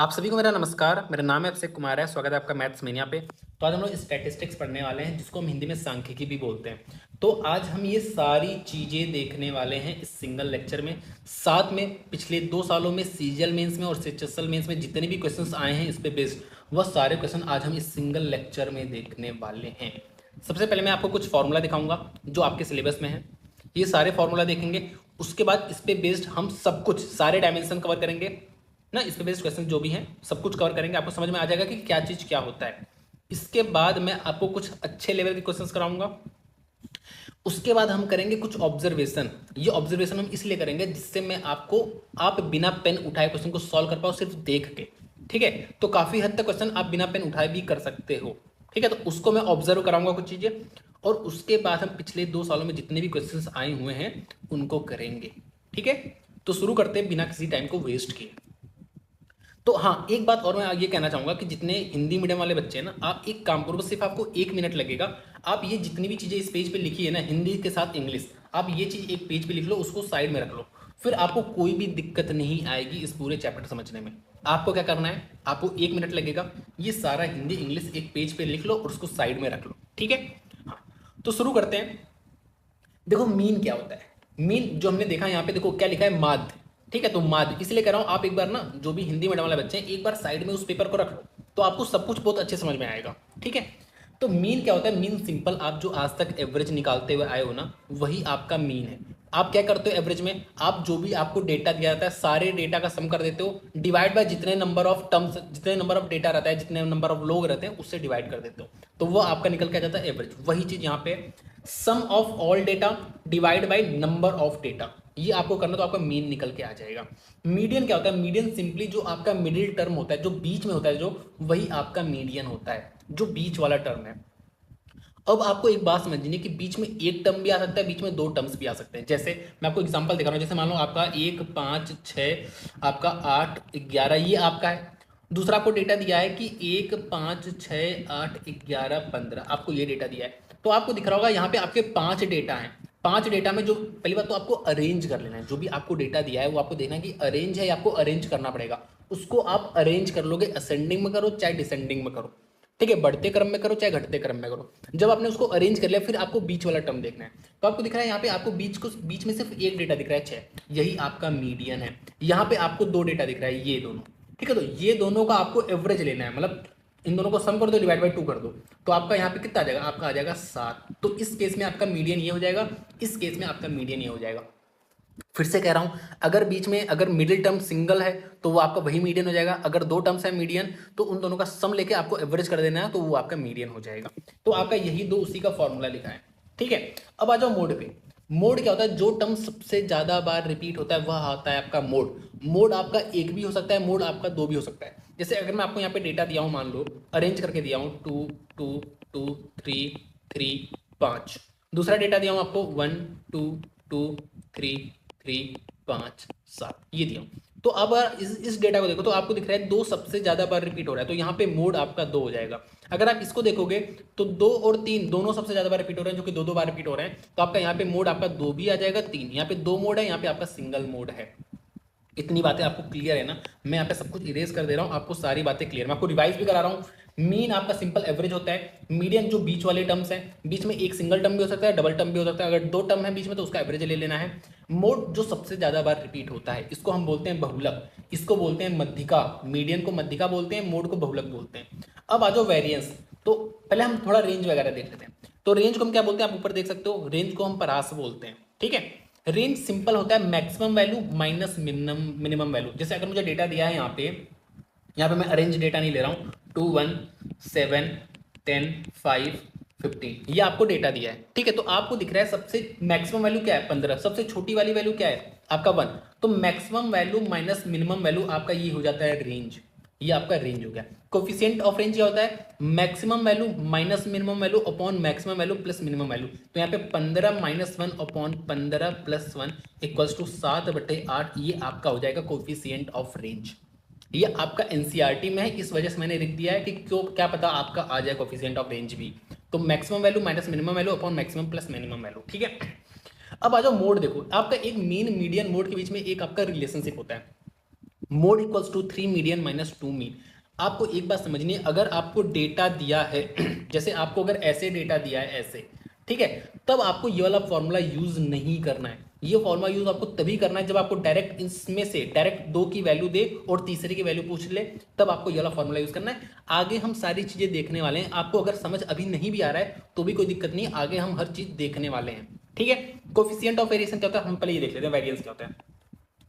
आप सभी को मेरा नमस्कार। मेरा नाम है अभिषेक कुमार है। स्वागत है आपका मैथ्स मेनिया पे। तो आज हम लोग स्टैटिस्टिक्स पढ़ने वाले हैं, जिसको हम हिंदी में सांख्यिकी भी बोलते हैं। तो आज हम ये सारी चीज़ें देखने वाले हैं इस सिंगल लेक्चर में। साथ में पिछले 2 सालों में सीजीएल मेंस में और सीएचएसएल मेंस में जितने भी क्वेश्चंस आए हैं इस पे बेस्ड, वह सारे क्वेश्चन आज हम इस सिंगल लेक्चर में देखने वाले हैं। सबसे पहले मैं आपको कुछ फॉर्मूला दिखाऊंगा जो आपके सिलेबस में है। ये सारे फॉर्मूला देखेंगे, उसके बाद इस पे बेस्ड हम सब कुछ सारे डायमेंशन कवर करेंगे ना। इस पे बेस्ड क्वेश्चन जो भी हैं सब कुछ कवर करेंगे, आपको समझ में आ जाएगा कि क्या चीज़ क्या होता है। इसके बाद मैं आपको कुछ अच्छे लेवल के क्वेश्चंस कराऊंगा। उसके बाद हम करेंगे कुछ ऑब्जर्वेशन। ये ऑब्जर्वेशन हम इसलिए करेंगे जिससे मैं आपको आप बिना पेन उठाए क्वेश्चन को सॉल्व कर पाओ, सिर्फ देख के। ठीक है, तो काफ़ी हद तक क्वेश्चन आप बिना पेन उठाए भी कर सकते हो। ठीक है, तो उसको मैं ऑब्जर्व कराऊंगा कुछ चीज़ें, और उसके बाद हम पिछले 2 सालों में जितने भी क्वेश्चंस आए हुए हैं उनको करेंगे। ठीक है, तो शुरू करते हैं बिना किसी टाइम को वेस्ट किए। तो हाँ, एक बात और मैं ये कहना चाहूँगा कि जितने हिंदी मीडियम वाले बच्चे हैं ना, आप एक काम करो, बस सिर्फ आपको 1 मिनट लगेगा। आप ये जितनी भी चीज़ें इस पेज पे लिखी है ना, हिंदी के साथ इंग्लिश, आप ये चीज़ एक पेज पे लिख लो, उसको साइड में रख लो। फिर आपको कोई भी दिक्कत नहीं आएगी इस पूरे चैप्टर समझने में। आपको क्या करना है, आपको 1 मिनट लगेगा, ये सारा हिंदी इंग्लिश एक पेज पे लिख लो और उसको साइड में रख लो। ठीक है, हाँ, तो शुरू करते हैं। देखो मीन क्या होता है। मीन जो हमने देखा यहाँ पे, देखो क्या लिखा है, माध्य। ठीक है, तो माध्य इसलिए कह रहा हूँ, आप एक बार ना जो भी हिंदी मीडियम वाले बच्चे हैं, एक बार साइड में उस पेपर को रख लो, तो आपको सब कुछ बहुत अच्छे समझ में आएगा। ठीक है, तो मीन क्या होता है। मीन सिंपल, आप जो आज तक एवरेज निकालते हुए आए हो ना, वही आपका मीन है। आप क्या करते हो एवरेज में, आप जो भी आपको डेटा दिया जाता है सारे डेटा का सम कर देते हो, डिवाइड बाय जितने नंबर ऑफ टर्म्स, जितने नंबर ऑफ डेटा रहता है, जितने नंबर ऑफ लोग रहते हैं, उससे डिवाइड कर देते हो, तो वो आपका निकल के आ जाता है एवरेज। वही चीज यहाँ पे, sum of all data divide by number of data, ये आपको करना, तो आपका मीन निकल के आ जाएगा। मीडियन क्या होता है, मीडियन सिंपली जो आपका मिडिल टर्म होता है, जो बीच में होता है, जो वही आपका मीडियन होता है, जो बीच वाला टर्म है। अब आपको एक बात समझनी है कि बीच में एक टर्म भी आ सकता है, बीच में दो टर्म्स भी आ सकते हैं। जैसे मैं आपको एग्जांपल दिखा रहा हूँ, जैसे मान लो आपका 1 5 6, आपका 8 11, ये आपका है। दूसरा आपको डेटा दिया है कि 1 5 6 8 11 15, आपको ये डेटा दिया है। तो आपको दिख रहा होगा यहाँ पे आपके 5 डेटा हैं। 5 डेटा में जो पहली बात तो आपको अरेंज कर लेना है, जो भी आपको डेटा दिया है वो आपको देखना है कि अरेंज है या आपको अरेंज करना पड़ेगा। उसको आप अरेंज कर लोगे, असेंडिंग में करो चाहे डिसेंडिंग में करो। ठीक है, बढ़ते क्रम में करो चाहे घटते क्रम में करो। जब आपने उसको अरेंज कर लिया, फिर आपको बीच वाला टर्म देखना है। तो आपको दिख रहा है यहाँ पे, आपको बीच में सिर्फ एक डेटा दिख रहा है 6, यही आपका मीडियन है। यहाँ पे आपको दो डेटा दिख रहा है, ये दोनों। ठीक है, तो ये दोनों का आपको एवरेज लेना है, मतलब इन दोनों को सम कर दो, डिवाइड बाई 2 कर दो, तो आपका यहाँ पे कितना आ जाएगा, आपका आ जाएगा 7। तो इस केस में आपका मीडियन ये हो जाएगा, इस केस में आपका मीडियन ये हो जाएगा। फिर से कह रहा हूं, अगर बीच में अगर मिडिल टर्म सिंगल है तो वो आपका वही मीडियन हो जाएगा। अगर दो टर्म्स है मीडियन, तो उन दोनों का सम लेके आपको एवरेज कर देना है, तो वो आपका मीडियन हो जाएगा। तो आपका यही दो उसी का फॉर्मूला लिखा है। ठीक है, अब आ जाओ मोड पे। मोड क्या होता है, जो टर्म सबसे ज्यादा बार रिपीट होता है वह आता है आपका मोड। मोड आपका एक भी हो सकता है, मोड आपका दो भी हो सकता है। जैसे अगर मैं आपको यहाँ पे डेटा दिया हूँ, मान लो अरेंज करके दिया हूँ 2 2 2 3 3 5। दूसरा डेटा दिया हूँ आपको 1 2 2 3 3 5 7, ये दिया हूँ। तो अब इस डेटा को देखो, तो आपको दिख रहा है दो सबसे ज्यादा बार रिपीट हो रहा है, तो यहाँ पे मोड आपका दो हो जाएगा। अगर आप इसको देखोगे तो 2 और 3 दोनों सबसे ज्यादा बार रिपीट हो रहे हैं, जो कि दो दो बार रिपीट हो रहे हैं, तो आपका यहाँ पे मोड आपका दो भी आ जाएगा, 3। यहाँ पे दो मोड है, यहाँ पे आपका सिंगल मोड है। इतनी बातें आपको क्लियर है ना। मैं यहाँ पे सब कुछ इरेज कर दे रहा हूँ, आपको सारी बातें क्लियर, मैं आपको रिवाइज भी करा रहा हूँ। मीन आपका सिंपल एवरेज होता है। मीडियन जो बीच वाले टर्म्स हैं, बीच में एक सिंगल टर्म भी हो सकता है, डबल टर्म भी हो सकता है। अगर दो टर्म है बीच में तो उसका एवरेज ले लेना है। मोड जो सबसे ज्यादा बार रिपीट होता है, इसको हम बोलते हैं बहुलक, इसको बोलते हैं मध्यिका। मीडियन को मध्यिका बोलते हैं, मोड को बहुलक बोलते हैं। अब आ जाओ वेरियंस। तो पहले हम थोड़ा रेंज वगैरह देख लेते हैं। तो रेंज को हम क्या बोलते हैं, आप ऊपर देख सकते हो, रेंज को हम परास बोलते हैं। ठीक है, रेंज सिंपल होता है maximum value minus minimum value. जैसे अगर मुझे डेटा दिया है यहाँ पे मैं अरेंज डेटा नहीं ले रहा हूँ, 2 1 7 10 5 15, ये आपको डेटा दिया है। ठीक है, तो आपको दिख रहा है सबसे मैक्सिमम वैल्यू क्या है, 15। सबसे छोटी वाली वैल्यू क्या है, आपका 1। तो maximum value minus minimum value आपका ये हो जाता है रेंज। ये आपका रेंज हो गया। कोफिशिएंट ऑफ रेंज क्या होता है, maximum value minus minimum value upon maximum value plus minimum value. तो यहाँ पे 15 minus 1 upon 15 plus 1 equals to 7/8, ये आपका हो जाएगा कोफिशिएंट ऑफ रेंज। ये आपका एनसीईआरटी में है, इस वजह से मैंने लिख दिया है कि क्यों, क्या पता आपका आ जाए कोफिशिएंट ऑफ रेंज भी। तो maximum value minus minimum value upon maximum plus minimum value. ठीक है, अब आ जाओ मोड। देखो आपका एक मीन मीडियन मोड के बीच में एक आपका रिलेशनशिप होता है। Mode equals to 3 median minus 2 mean. आपको एक बात समझनी है, अगर आपको डेटा दिया है जैसे आपको अगर ऐसे डेटा दिया है ऐसे, ठीक है, तब आपको ये वाला फॉर्मूला यूज नहीं करना है। ये फॉर्मूला यूज आपको तभी करना है जब आपको डायरेक्ट इसमें से डायरेक्ट दो की वैल्यू दे और तीसरे की वैल्यू पूछ ले, तब आपको ये वाला फॉर्मूला यूज करना है। आगे हम सारी चीजें देखने वाले हैं, आपको अगर समझ अभी नहीं भी आ रहा है तो भी कोई दिक्कत नहीं, आगे हम हर चीज देखने वाले हैं, ठीक है। कोफिशिएंट ऑफ वेरिएशन क्या होता है, हम पहले ये देख लेते हैं वेरिएंस क्या होता है।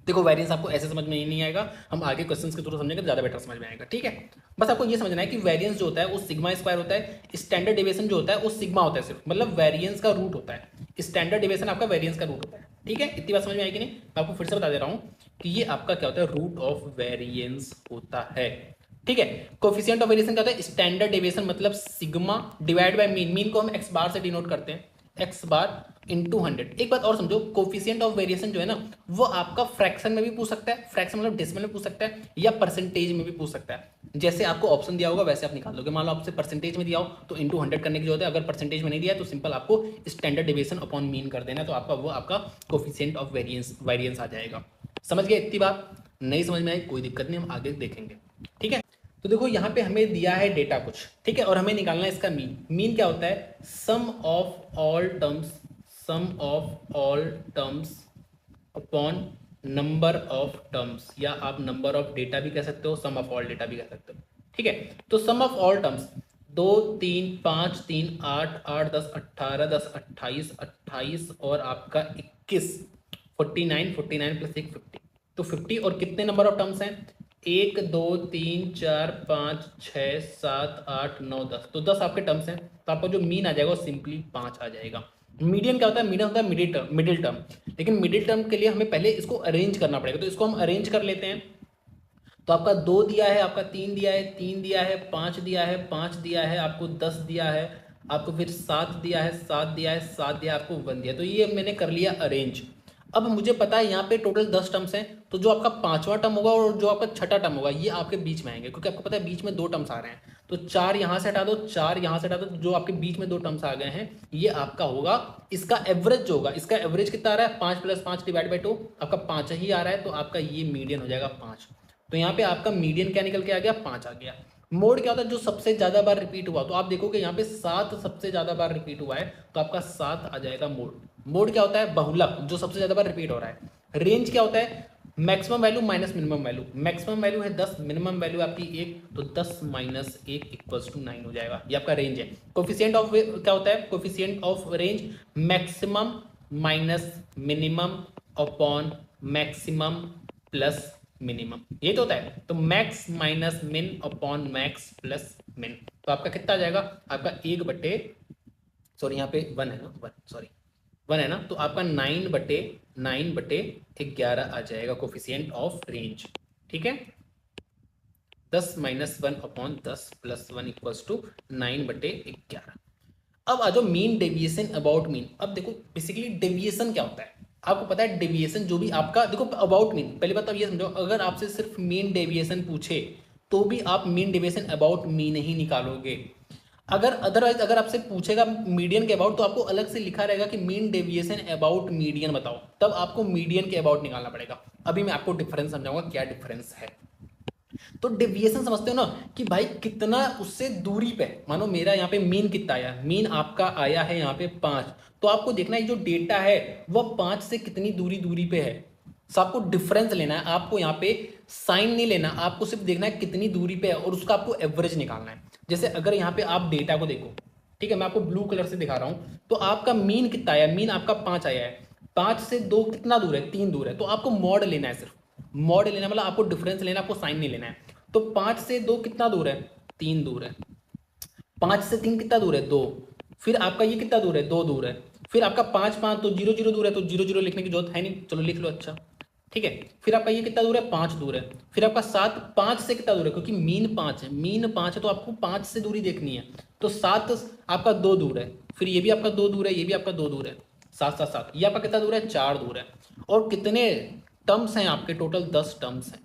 देखो वेरिएंस आपको ऐसे समझ में ही नहीं आएगा, हम आगे क्वेश्चंस के थ्रू समझेंगे तो ज़्यादा बेटर समझ में आएगा, ठीक है। बस आपको ये समझना है कि वेरिएंस जो होता है वो सिग्मा स्क्वायर होता है, स्टैंडर्ड डेविएशन जो होता है वो सिग्मा होता है सिर्फ, मतलब वेरिएंस का रूट होता है, स्टैंडर्ड डेविएशन आपका वेरिएंस का रूट होता है, ठीक है। इतनी बात समझ में आएगी नहीं, मैं आपको फिर से बता दे रहा हूँ कि ये आपका क्या होता है, रूट ऑफ वेरिएंस होता है, ठीक है। कोफिशिएंट ऑफ वेरिएशन क्या होता है, स्टैंडर्ड डेविएशन मतलब sigma divide by mean, mean को हम एक्स बार से डिनोट करते हैं, एक्स बार इंटू 100। एक बात और समझो, कोफिशिएंट ऑफ वेरिएशन जो है ना वो आपका फ्रैक्शन में भी पूछ सकता है, फ्रैक्शन मतलब डेसिमल में पूछ सकता है, या परसेंटेज में भी पूछ सकता है। जैसे आपको ऑप्शन दिया होगा वैसे आप निकाल लोगे। मान लो आपसे परसेंटेज में दिया हो तो इंटू 100 करने की जरूरत है, अगर परसेंटेज में नहीं दिया है तो सिंपल आपको स्टैंडर्ड डेविएशन अपॉन मीन कर देना, तो आपका वो आपका कोफिशिएंट ऑफ वेरिएंस आ जाएगा। समझ गए? इतनी बात नहीं समझ में आई कोई दिक्कत नहीं, हम आगे देखेंगे, ठीक है। तो देखो यहाँ पे हमें दिया है डेटा कुछ, ठीक है, और हमें निकालना है इसका मीन। मीन क्या होता है, sum of all terms, sum of all terms upon number of terms, या आप नंबर ऑफ डेटा भी कह सकते हो, सम ऑफ ऑल डेटा भी कह सकते हो, ठीक है। तो सम ऑफ ऑल टर्म्स 2 3 5 3 8 8 10 18 10 28 28 और आपका 21 49 49 प्लस 1 50, तो 50 और कितने नंबर ऑफ टर्म्स हैं, 1 2 3 4 5 6 7 8 9 10, तो 10 आपके टर्म्स हैं, तो आपका जो मीन आ जाएगा वो सिंपली 5 आ जाएगा। मीडियन क्या होता है, मीडियन होता है मिडिल टर्म, लेकिन मिडिल टर्म के लिए हमें पहले इसको अरेंज करना पड़ेगा, तो इसको हम अरेंज कर लेते हैं। तो आपका 2 दिया है, आपका 3 दिया है, 3 दिया है, 5 दिया है, 5 दिया है, आपको 10 दिया है, आपको फिर 7 दिया है, 7 दिया है, 7 दिया, आपको 1 दिया, तो ये मैंने कर लिया अरेंज। अब मुझे पता है यहाँ पे टोटल 10 टर्म्स हैं, तो जो आपका पांचवा टर्म होगा और जो आपका छठा टर्म होगा ये आपके बीच में आएंगे, क्योंकि आपको पता है बीच में 2 टर्म्स आ रहे हैं, तो 4 यहाँ से हटा दो, 4 यहाँ से हटा दो, जो आपके बीच में 2 टर्म्स आ गए हैं ये आपका होगा, इसका एवरेज जो होगा, इसका एवरेज कितना आ रहा है, 5 + 5 डिवाइड बाई 2, आपका 5 ही आ रहा है, तो आपका ये मीडियन हो जाएगा 5। तो यहाँ पे आपका मीडियन क्या निकल के आ गया, 5 आ गया। मोड क्या होता है, जो सबसे ज्यादा बार रिपीट हुआ, तो आप देखोगे यहाँ पे 7 सबसे ज्यादा बार रिपीट हुआ है, तो आपका 7 आ जाएगा मोड। मोड क्या होता है, बहुलक, जो सबसे ज्यादा बार रिपीट हो रहा है। रेंज क्या होता है, maximum value minus minimum value, maximum value है 10, मिनिमम वैल्यू आपकी 1, तो 10 - 1 = 9 हो जाएगा, ये आपका रेंज है। कोफिशिएंट ऑफ क्या होता है, coefficient of range maximum minus minimum upon maximum plus minimum, ये तो होता है। तो मैक्स माइनस मिन अपॉन मैक्स प्लस मिन, तो आपका कितना आ जाएगा, आपका 1 बटे, सॉरी यहाँ पे 1 है ना, 1 सॉरी 1 है ना, तो आपका 9/11 आ जाएगा कोफिशिएंट ऑफ रेंज, ठीक है। 10 - 1 अपॉन 10 + 1 = 9/11। अब आ जाओ मीन डेविएशन अबाउट मीन। अब देखो बेसिकली डेविएशन क्या होता है, आपको पता है डेविएशन जो भी आपका, देखो अबाउट मीन, पहली बात अब ये समझो, अगर आपसे सिर्फ मीन डेविएशन पूछे तो भी आप mean deviation about mean he निकालोगे। अगर अदरवाइज अगर आपसे पूछेगा मीडियन के अबाउट, तो आपको अलग से लिखा रहेगा कि मीन डेविएशन अबाउट मीडियन बताओ, तब आपको मीडियन के अबाउट निकालना पड़ेगा। अभी मैं आपको डिफरेंस समझाऊंगा क्या डिफरेंस है। तो डेविएशन समझते हो ना कि भाई कितना उससे दूरी पे, मानो मेरा यहाँ पे मीन कितना आया, मीन आपका आया है यहाँ पे 5, तो आपको देखना है जो डेटा है वह 5 से कितनी दूरी पे है। तो आपको डिफरेंस लेना है, आपको यहाँ पे साइन नहीं लेना, आपको सिर्फ देखना है कितनी दूरी पे है और उसका आपको एवरेज निकालना है। जैसे अगर यहाँ पे आप डेटा को देखो, ठीक है, मैं आपको ब्लू कलर से दिखा रहा हूँ, तो आपका मीन कितना आया, मीन आपका 5 आया है, 5 से 2 कितना दूर है, 3 दूर है, तो आपको मॉड लेना है, सिर्फ मॉड लेना मतलब आपको डिफरेंस लेना, आपको साइन नहीं लेना है। तो 5 से 2 कितना दूर है, 3 दूर है, 5 से 3 कितना दूर है, 2, फिर आपका ये कितना दूर है, 2 दूर है, फिर आपका 5 5 तो 0 0 दूर है, तो 0 0 लिखने की जरूरत है नहीं, चलो लिख लो, अच्छा ठीक है। फिर आपका ये कितना दूर है, 5 दूर है, फिर आपका 7 5 से कितना दूर है, क्योंकि मीन 5 है, मीन 5 है तो आपको 5 से दूरी देखनी है, तो 7 आपका 2 दूर है, फिर ये भी आपका 2 दूर है, ये भी आपका 2 दूर है, 7 7 7, ये आपका कितना दूर है, 4 दूर है। और कितने टर्म्स हैं आपके, टोटल 10 टर्म्स हैं।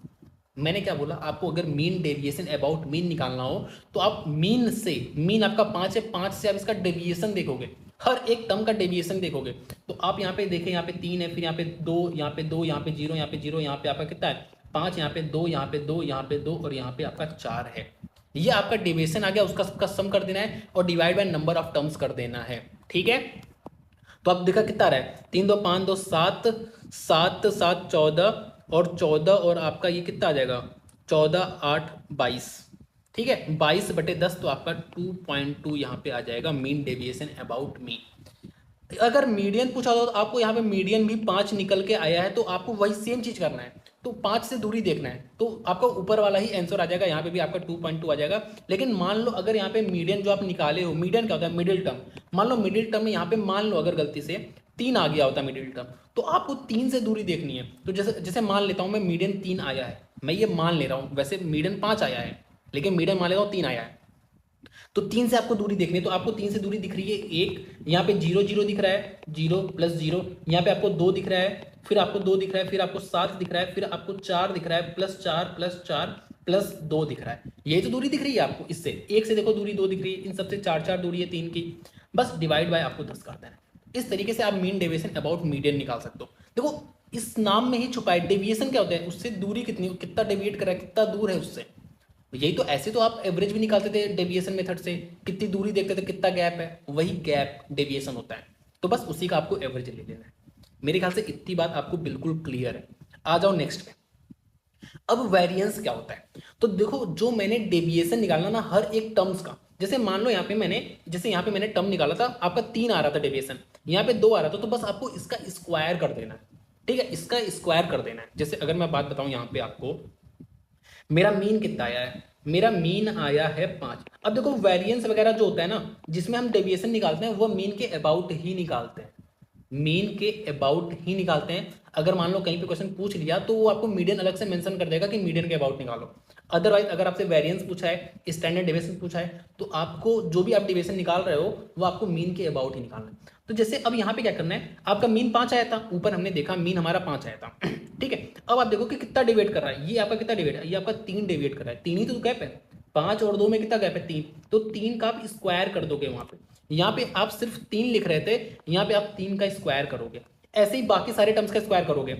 मैंने क्या बोला, आपको अगर मीन डेविएशन अबाउट मीन निकालना हो तो आप मीन से, मीन आपका 5 है, 5 से आप इसका डेविएशन देखोगे, हर एक टर्म का डेविएशन देखोगे। तो आप यहाँ पे देखें, यहाँ पे 3 है, फिर यहाँ पे 2, यहाँ पे 2, यहाँ पे 0, यहाँ पे 0, यहाँ पे आपका कितना है 5 यहाँ पे 2, यहाँ पे 2, यहाँ पे 2 और यहाँ पे आपका 4 है। ये आपका डेविएशन आ गया, उसका सबका सम कर देना है और divide by number of terms कर देना है। ठीक है, तो आप देखा कितना आ रहा है, 3 2 5 2 7, 7 7 14 और 14 और आपका ये कितना आ जाएगा 14 8 22। ठीक है, 22/10 तो आपका 2.2 यहाँ पे आ जाएगा मीन डेविएशन अबाउट मीन। अगर मीडियन पूछा हो तो आपको यहाँ पे मीडियन भी 5 निकल के आया है, तो आपको वही सेम चीज करना है, तो 5 से दूरी देखना है, तो आपका ऊपर वाला ही आंसर आ जाएगा, यहाँ पे भी आपका 2.2 आ जाएगा। लेकिन मान लो अगर यहाँ पे मीडियन जो आप निकाले हो, मीडियन क्या होता है, मिडिल टर्म, मान लो मिडिल टर्म में यहाँ पे मान लो अगर गलती से 3 आ गया होता मिडिल टर्म, तो आपको 3 से दूरी देखनी है। तो जैसे जैसे मान लेता हूँ मैं मीडियन 3 आया है, मैं ये मान ले रहा हूँ, वैसे मीडियन 5 आया है लेकिन मीडियन मान लेता हूँ 3 आया है, तो 3 से आपको दूरी देखनी है। तो आपको 3 से दूरी दिख रही है 1, यहाँ पे 0 0 दिख रहा है, 0 प्लस 0, यहाँ पे आपको 2 दिख रहा है, फिर आपको 2 दिख रहा है, फिर आपको 7 दिख रहा है, फिर आपको 4 दिख रहा है, प्लस 4 प्लस 4 प्लस 2 दिख रहा है। यही तो दूरी दिख रही है आपको, इससे 1 से देखो दूरी 2 दिख रही है, इन सबसे 4 4 दूरी है 3 की, बस डिवाइड बाय आपको 10 कर देना है। इस तरीके से आप मीन डेविएशन अबाउट मीडियन निकाल सकते हो। देखो इस नाम में ही छुपा है, डेविएशन क्या होता है, उससे दूरी कितनी, कितना डेविएट कर रहा है, कितना दूर है उससे। यही तो, ऐसे तो आप एवरेज भी निकालते थे डेविएशन मेथड से, कितनी दूरी देखते थे, कितना गैप है, वही गैप डेविएशन होता है। तो बस उसी का आपको एवरेज ले लेना है। मेरे ख्याल से इतनी बात आपको बिल्कुल क्लियर है। आ जाओ नेक्स्ट पे। अब वेरिएंस क्या होता है, तो देखो जो मैंने डेविएशन निकालना ना हर एक टर्म्स का, जैसे मान लो यहाँ पे मैंने, जैसे यहाँ पे मैंने टर्म निकाला था, आपका 3 आ रहा था डेविएशन, यहाँ पे 2 आ रहा था, तो बस आपको इसका स्क्वायर कर देना है। ठीक है, इसका स्क्वायर कर देना है। जैसे अगर मैं बात बताऊं यहाँ पे आपको, मेरा मीन कितना आया है, मेरा मीन आया है 5। अब देखो वेरिएंस वगैरह जो होता है ना, जिसमें हम डेविएशन निकालते हैं, वो मीन के अबाउट ही निकालते हैं, मीन के अबाउट ही निकालते हैं। अगर मान लो कहीं पे क्वेश्चन पूछ लिया तो वो आपको मीडियन अलग से मेंशन कर देगा कि मीडियन के अबाउट निकालो। अदरवाइज अगर आपसे वेरिएंस पूछा है, स्टैंडर्ड डेविएशन पूछा है, तो आपको जो भी आप डेविएशन निकाल रहे हो वो आपको मीन के अबाउट ही निकालना है। तो जैसे अब यहाँ पे क्या करना है, आपका मीन 5 आया था, ऊपर हमने देखा मीन हमारा 5 आया था। ठीक है, अब आप देखो कि कितना डिवाइड कर रहा है, ये आपका कितना डिवाइड है, ये आपका 3 डिवाइड कर रहा है, 3 ही तो गैप है, 5 और 2 में कितना गैप है, 3, तो 3 का आप स्क्वायर कर दोगे वहां पे। यहाँ पे आप सिर्फ 3 लिख रहे थे, यहाँ पे आप 3 का स्क्वायर करोगे, ऐसे ही बाकी सारे टर्म्स का स्क्वायर करोगे।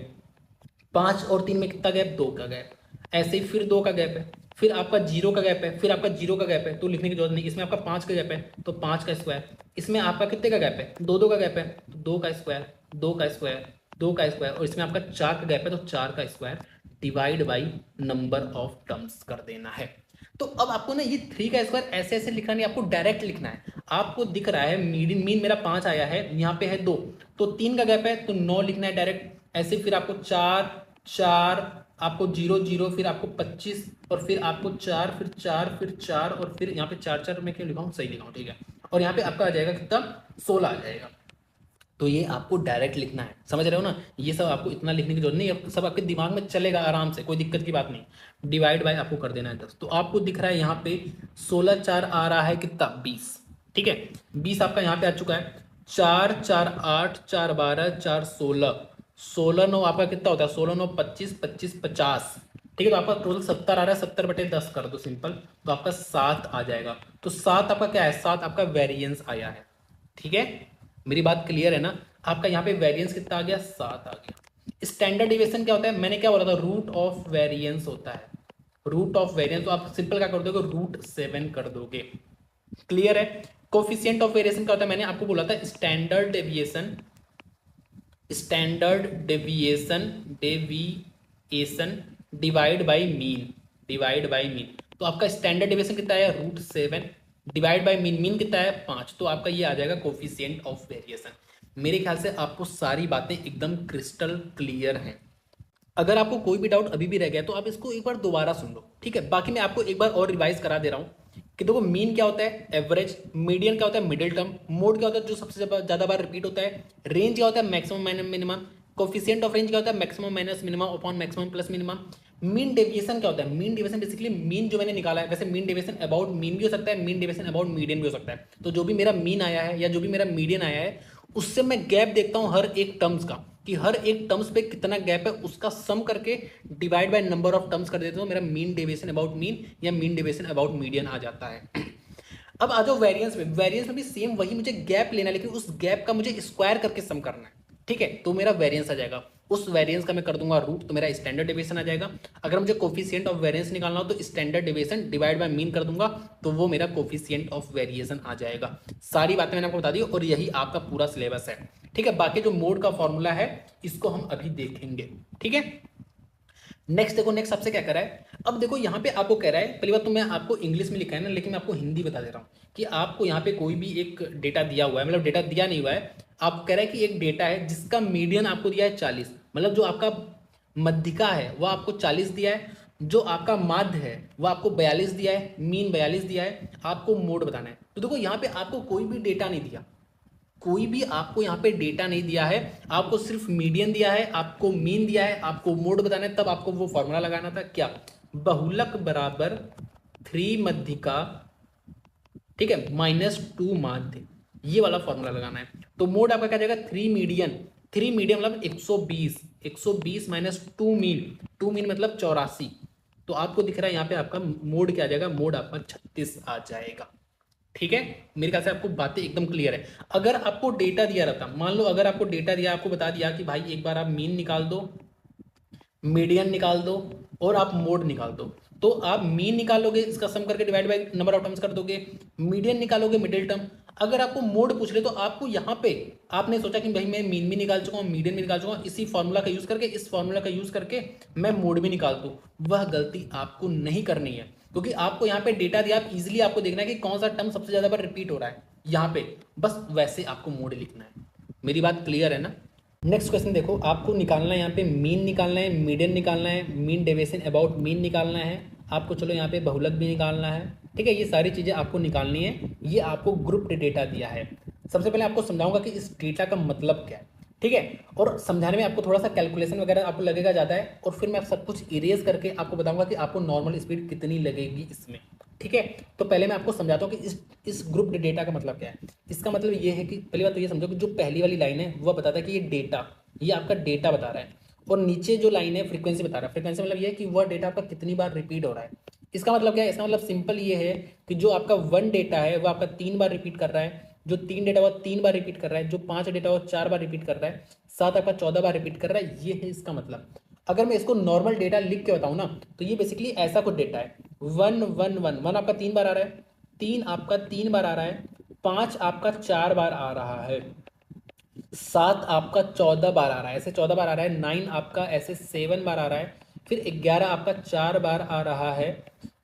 5 और 3 में कितना गैप, 2 का गैप, ऐसे ही फिर 2 का गैप है, फिर आपका 0 का गैप है, फिर आपका 0 का गैप है, तो लिखने की जरूरत नहीं। इसमें आपका 5 का गैप है तो 5 का स्क्वायर, इसमें आपका कितने का गैप है, 2 2 का गैप है तो 2 का स्क्वायर, 2 का स्क्वायर, 2 का स्क्वायर, और इसमें आपका 4 का गैप है तो 4 का square, divide by number of terms कर देना है। तो अब आपको ना ये 3 का स्क्वायर ऐसे ऐसे लिखना नहीं, आपको डायरेक्ट लिखना है। आपको दिख रहा है मीन मीन मेरा 5 आया है, यहाँ पे है 2, तो 3 का गैप है तो 9 लिखना है डायरेक्ट। ऐसे फिर आपको 4 4, आपको 0 0, फिर आपको 25, और फिर आपको 4, फिर 4, फिर 4, और फिर यहाँ पे 4 4 में क्यों लिखा हूँ, सही लिखा हूँ, ठीक है। और यहाँ पे आपका आ जाएगा कितना, 16 आ जाएगा। तो ये आपको डायरेक्ट लिखना है, समझ रहे हो ना, ये सब आपको इतना लिखने की जरूरत नहीं है, सब आपके दिमाग में चलेगा आराम से, कोई दिक्कत की बात नहीं। डिवाइड बाय आपको कर देना है 10, तो आपको दिख रहा है यहाँ पे 16 4 आ रहा है कितना, 20। ठीक है, 20 आपका यहाँ पे आ चुका है। 4 4 8, 4 12, 4 16, 16 9 आपका कितना होता है, 16 9 25, 25 50। ठीक है, तो आपका टोटल 70 आ रहा है, 70/10 कर दो सिंपल, तो आपका 7 आ जाएगा। तो 7 आपका क्या है, 7 आपका वेरिएंस आया है। ठीक है, मेरी बात क्लियर है ना। आपका यहाँ पे वेरिएंस कितना आ गया, 7 आ गया। स्टैंडर्ड डिविएशन क्या होता है, मैंने क्या बोला था, रूट ऑफ वेरिएंस होता है, रूट ऑफ वेरिएंस, तो आप सिंपल क्या कर दोगे, √7 कर दोगे। क्लियर है। कोफिशिएंट ऑफ वेरिएशन क्या होता है, मैंने आपको बोला था standard deviation, standard deviation divide by mean, divide by mean. तो आपका स्टैंडर्ड डेविएशन कितना है, √7, डिवाइड बाई मीन, मीन कितना है 5, तो आपका ये आ जाएगा कोफिशिएंट ऑफ वेरिएशन। मेरे ख्याल से आपको सारी बातें एकदम क्रिस्टल क्लियर हैं। अगर आपको कोई भी डाउट अभी भी रह गया तो आप इसको एक बार दोबारा सुन लो, ठीक है। बाकी मैं आपको एक बार और रिवाइज करा दे रहा हूँ कि देखो मीन क्या होता है, एवरेज, मीडियन क्या होता है, मिडिल टर्म, मोड क्या होता है जो सबसे ज्यादा बार रिपीट होता है, रेंज क्या होता है, maximum minimum, coefficient of range क्या होता है, maximum minus minimum upon maximum plus minimum. Mean deviation क्या होता है, मीन डेविएशन बेसिकली मीन जो मैंने निकाला है, वैसे मीन डेविएशन अबाउट मीन भी हो सकता है, मीन डेविएशन अबाउट मीडियन भी हो सकता है। तो जो भी मेरा मीन आया है या जो भी मेरा मीडियन आया है, उससे मैं गैप देखता हूं हर एक टर्म्स का, कि हर एक टर्म्स पे कितना गैप है, उसका सम करके divide by number of terms कर देता हूं, मेरा मीन डेविएशन अबाउट मीन या मीन डेविएशन अबाउट मीडियन आ जाता है। अब आ जाओ वेरिएंस में, वेरिएंस में भी सेम वही, मुझे गैप लेना है, लेकिन उस गैप का मुझे स्क्वायर करके सम करना है। ठीक है, तो मेरा वेरिएंस आ जाएगा, उस वेरिएंस का मैं कर दूंगा रूट, तो मेरा स्टैंडर्ड डेविएशन आ जाएगा। अगर मुझे कोफिशिएंट ऑफ वेरिएंस निकालना हो तो standard deviation divide by mean कर दूंगा, तो वो मेरा कोफिशिएंट ऑफ वेरिएशन आ जाएगा। सारी बातें मैंने आपको बता दी और यही आपका पूरा सिलेबस है। ठीक है, बाकी जो मोड का फॉर्मूला है इसको हम अभी देखेंगे। ठीक है, नेक्स्ट देखो, नेक्स्ट आपसे क्या कह रहा है। अब देखो यहाँ पे आपको कह रहा है, पहली बात तो मैं आपको इंग्लिश में लिखा है ना, लेकिन मैं आपको हिंदी बता दे रहा हूँ कि आपको यहाँ पे कोई भी एक डेटा दिया हुआ है, मतलब डेटा दिया नहीं हुआ है, आप कह रहा है कि एक डेटा है जिसका मीडियन आपको दिया है 40, मतलब जो आपका मध्यिका है वो आपको 40 दिया है, जो आपका माध्य है वो आपको 42 दिया है, मीन 42 दिया है, आपको मोड बताना है। तो देखो यहाँ पे आपको कोई भी डेटा नहीं दिया, कोई भी आपको यहाँ पे डेटा नहीं दिया है, आपको सिर्फ मीडियन दिया है, आपको मीन दिया है, आपको मोड बताना है, तब आपको वो फॉर्मूला लगाना था क्या, बहुलक बराबर 3 मध्यिका, ठीक है, -2 माध्य, ये वाला फॉर्मूला लगाना है। तो मोड आपका क्या जाएगा 3 मीडियन, 3 मीडियन मतलब 120, 120 -2 मीन, 2 मीन मतलब 84, तो आपको दिख रहा है यहाँ पे आपका मोड क्या आ जाएगा, मोड आपका 36 आ जाएगा। ठीक है, मेरे ख्याल से आपको बातें एकदम क्लियर है। अगर आपको डेटा दिया रहता, मान लो अगर आपको डेटा दिया, आपको बता दिया कि भाई एक बार आप मीन निकाल दो, मीडियन निकाल दो और आप मोड निकाल दो, तो आप मीन निकालोगे, इसका सम करके divide by number of terms कर दोगे, मीडियन निकालोगे मिडिल टर्म। अगर आपको मोड पूछ ले तो आपको यहाँ पे आपने सोचा कि भाई मैं मीन भी निकाल चुका हूँ, मीडियन भी निकाल चुका हूँ, इसी फॉर्मूला का यूज करके, इस फॉर्मूला का यूज करके मैं मोड भी निकाल दूँ, वह गलती आपको नहीं करनी है, क्योंकि आपको यहाँ पे डेटा दिया, आप इजिली आपको देखना है कि कौन सा टर्म सबसे ज्यादा बार रिपीट हो रहा है यहाँ पे, बस वैसे आपको मोड लिखना है। मेरी बात क्लियर है ना। नेक्स्ट क्वेश्चन देखो, आपको निकालना है यहाँ पे मीन निकालना है, मीडियन निकालना है, मीन डेविएशन अबाउट मीन निकालना है, आपको चलो यहाँ पे बहुलक भी निकालना है। ठीक है, ये सारी चीज़ें आपको निकालनी है, ये आपको ग्रुप डेटा दिया है। सबसे पहले आपको समझाऊंगा कि इस डेटा का मतलब क्या है। ठीक है, और समझाने में आपको थोड़ा सा कैलकुलेशन वगैरह आपको लगेगा ज़्यादा है, और फिर मैं सब कुछ इरेज करके आपको बताऊंगा कि आपको नॉर्मल स्पीड कितनी लगेगी इसमें। ठीक है, तो पहले मैं आपको समझाता हूँ कि इस ग्रुप डेटा का मतलब क्या है। इसका मतलब ये है कि पहली बात तो ये समझो कि जो पहली वाली लाइन है वह बताता है कि ये डेटा, ये आपका डेटा बता रहा है, और नीचे जो लाइन है फ्रीक्वेंसी बता रहा है। फ्रीक्वेंसी मतलब ये है कि वह डेटा आपका कितनी बार रिपीट हो रहा है। इसका मतलब क्या है, इसका मतलब सिंपल ये है कि जो आपका 1 डेटा है वो आपका 3 बार रिपीट कर रहा है, जो 3 डेटा वो 3 बार रिपीट कर रहा है, जो 5 डेटा वो 4 बार रिपीट कर रहा है, 7 आपका 14 बार रिपीट कर रहा है, ये है इसका मतलब। अगर मैं इसको नॉर्मल डेटा लिख के बताऊं ना, तो ये बेसिकली ऐसा कुछ डेटा है, 1 1 1 1 आपका 3 बार आ रहा है, 3 आपका 3 बार आ रहा है, 5 आपका 4 बार आ रहा है, 7 आपका 14 बार आ रहा है, ऐसे 14 बार आ रहा है, 9 आपका ऐसे 7 बार आ रहा है, फिर 11 आपका 4 बार आ रहा है,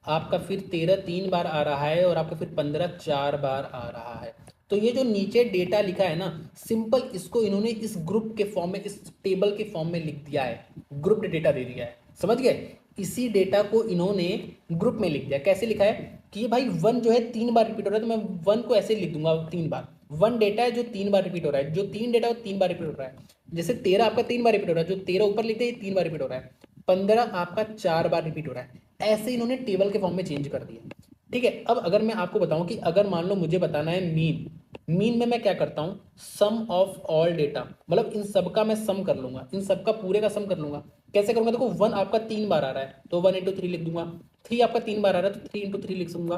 आपका फिर 13 3 बार आ रहा है, और आपका फिर 15 4 बार आ रहा है। तो ये जो नीचे डेटा लिखा है ना, सिंपल इसको इन्होंने इस ग्रुप के फॉर्म में, इस टेबल के फॉर्म में लिख दिया है, ग्रुप डेटा दे दिया है, समझ गए। इसी डेटा को इन्होंने ग्रुप में लिख दिया। कैसे लिखा है कि ये भाई 1 जो है 3 बार रिपीट हो रहा है, तो मैं 1 को ऐसे लिख दूंगा 3 बार। 1 डेटा है जो 3 बार रिपीट हो रहा है, जो 3 डेटा है वो 3 बार रिपीट हो रहा है। जैसे 13 आपका 3 बार रिपीट हो रहा है, जो 13 ऊपर लिखते हैं 3 बार रिपीट हो रहा है, 15 आपका 4 बार रिपीट हो रहा है। ऐसे इन्होंने टेबल के फॉर्म में चेंज कर दिया। ठीक है, अब अगर मैं आपको बताऊं कि अगर मान लो मुझे बताना है मीन, मीन में मैं क्या करता हूं, सम ऑफ ऑल डेटा, मतलब इन सब का मैं सम कर लूंगा, इन सब का पूरे का सम कर लूंगा। कैसे करूंगा, देखो 1 आपका 3 बार आ रहा है तो 1 × 3 लिख दूंगा, 3 आपका 3 बार आ रहा है तो 3 × 3 लिख दूंगा,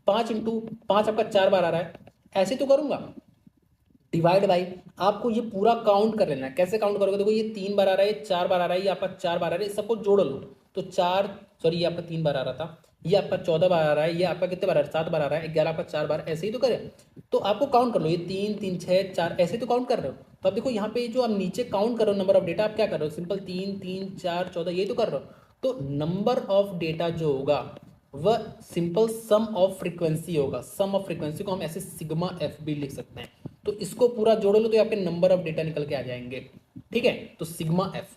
5 आपका 4 बार आ रहा है, ऐसे तो करूंगा। डिवाइड बाई, आपको ये पूरा काउंट कर लेना है। कैसे काउंट करोगे, देखो ये 3 बार आ रहा है, 4 बार आ रहा है, ये आपका 4 बार आ रहा है, सबको जोड़ लो तो 4, सॉरी ये आपका 3 बार आ रहा था, ये आपका 14 बार आ रहा है, ये आपका कितने बार आ रहा है 7 बार आ रहा है, 11 आपका 4 बार, ऐसे ही तो करे। तो आपको काउंट कर लो, ये 3 3 6 4 ऐसे तो काउंट कर रहे हो। तो अब देखो यहाँ पे जो आप नीचे काउंट कर रहे हो नंबर ऑफ डेटा, आप क्या कर रहे हो, सिंपल 3 3 4 14 ये तो कर रहे हो। तो नंबर ऑफ डेटा जो होगा वह सिंपल सम ऑफ फ्रीक्वेंसी होगा। सम ऑफ फ्रीक्वेंसी को हम ऐसे सिग्मा एफ भी लिख सकते हैं। तो इसको पूरा जोड़ लो तो आपके नंबर ऑफ डेटा निकल के आ जाएंगे। ठीक है, तो सिग्मा एफ।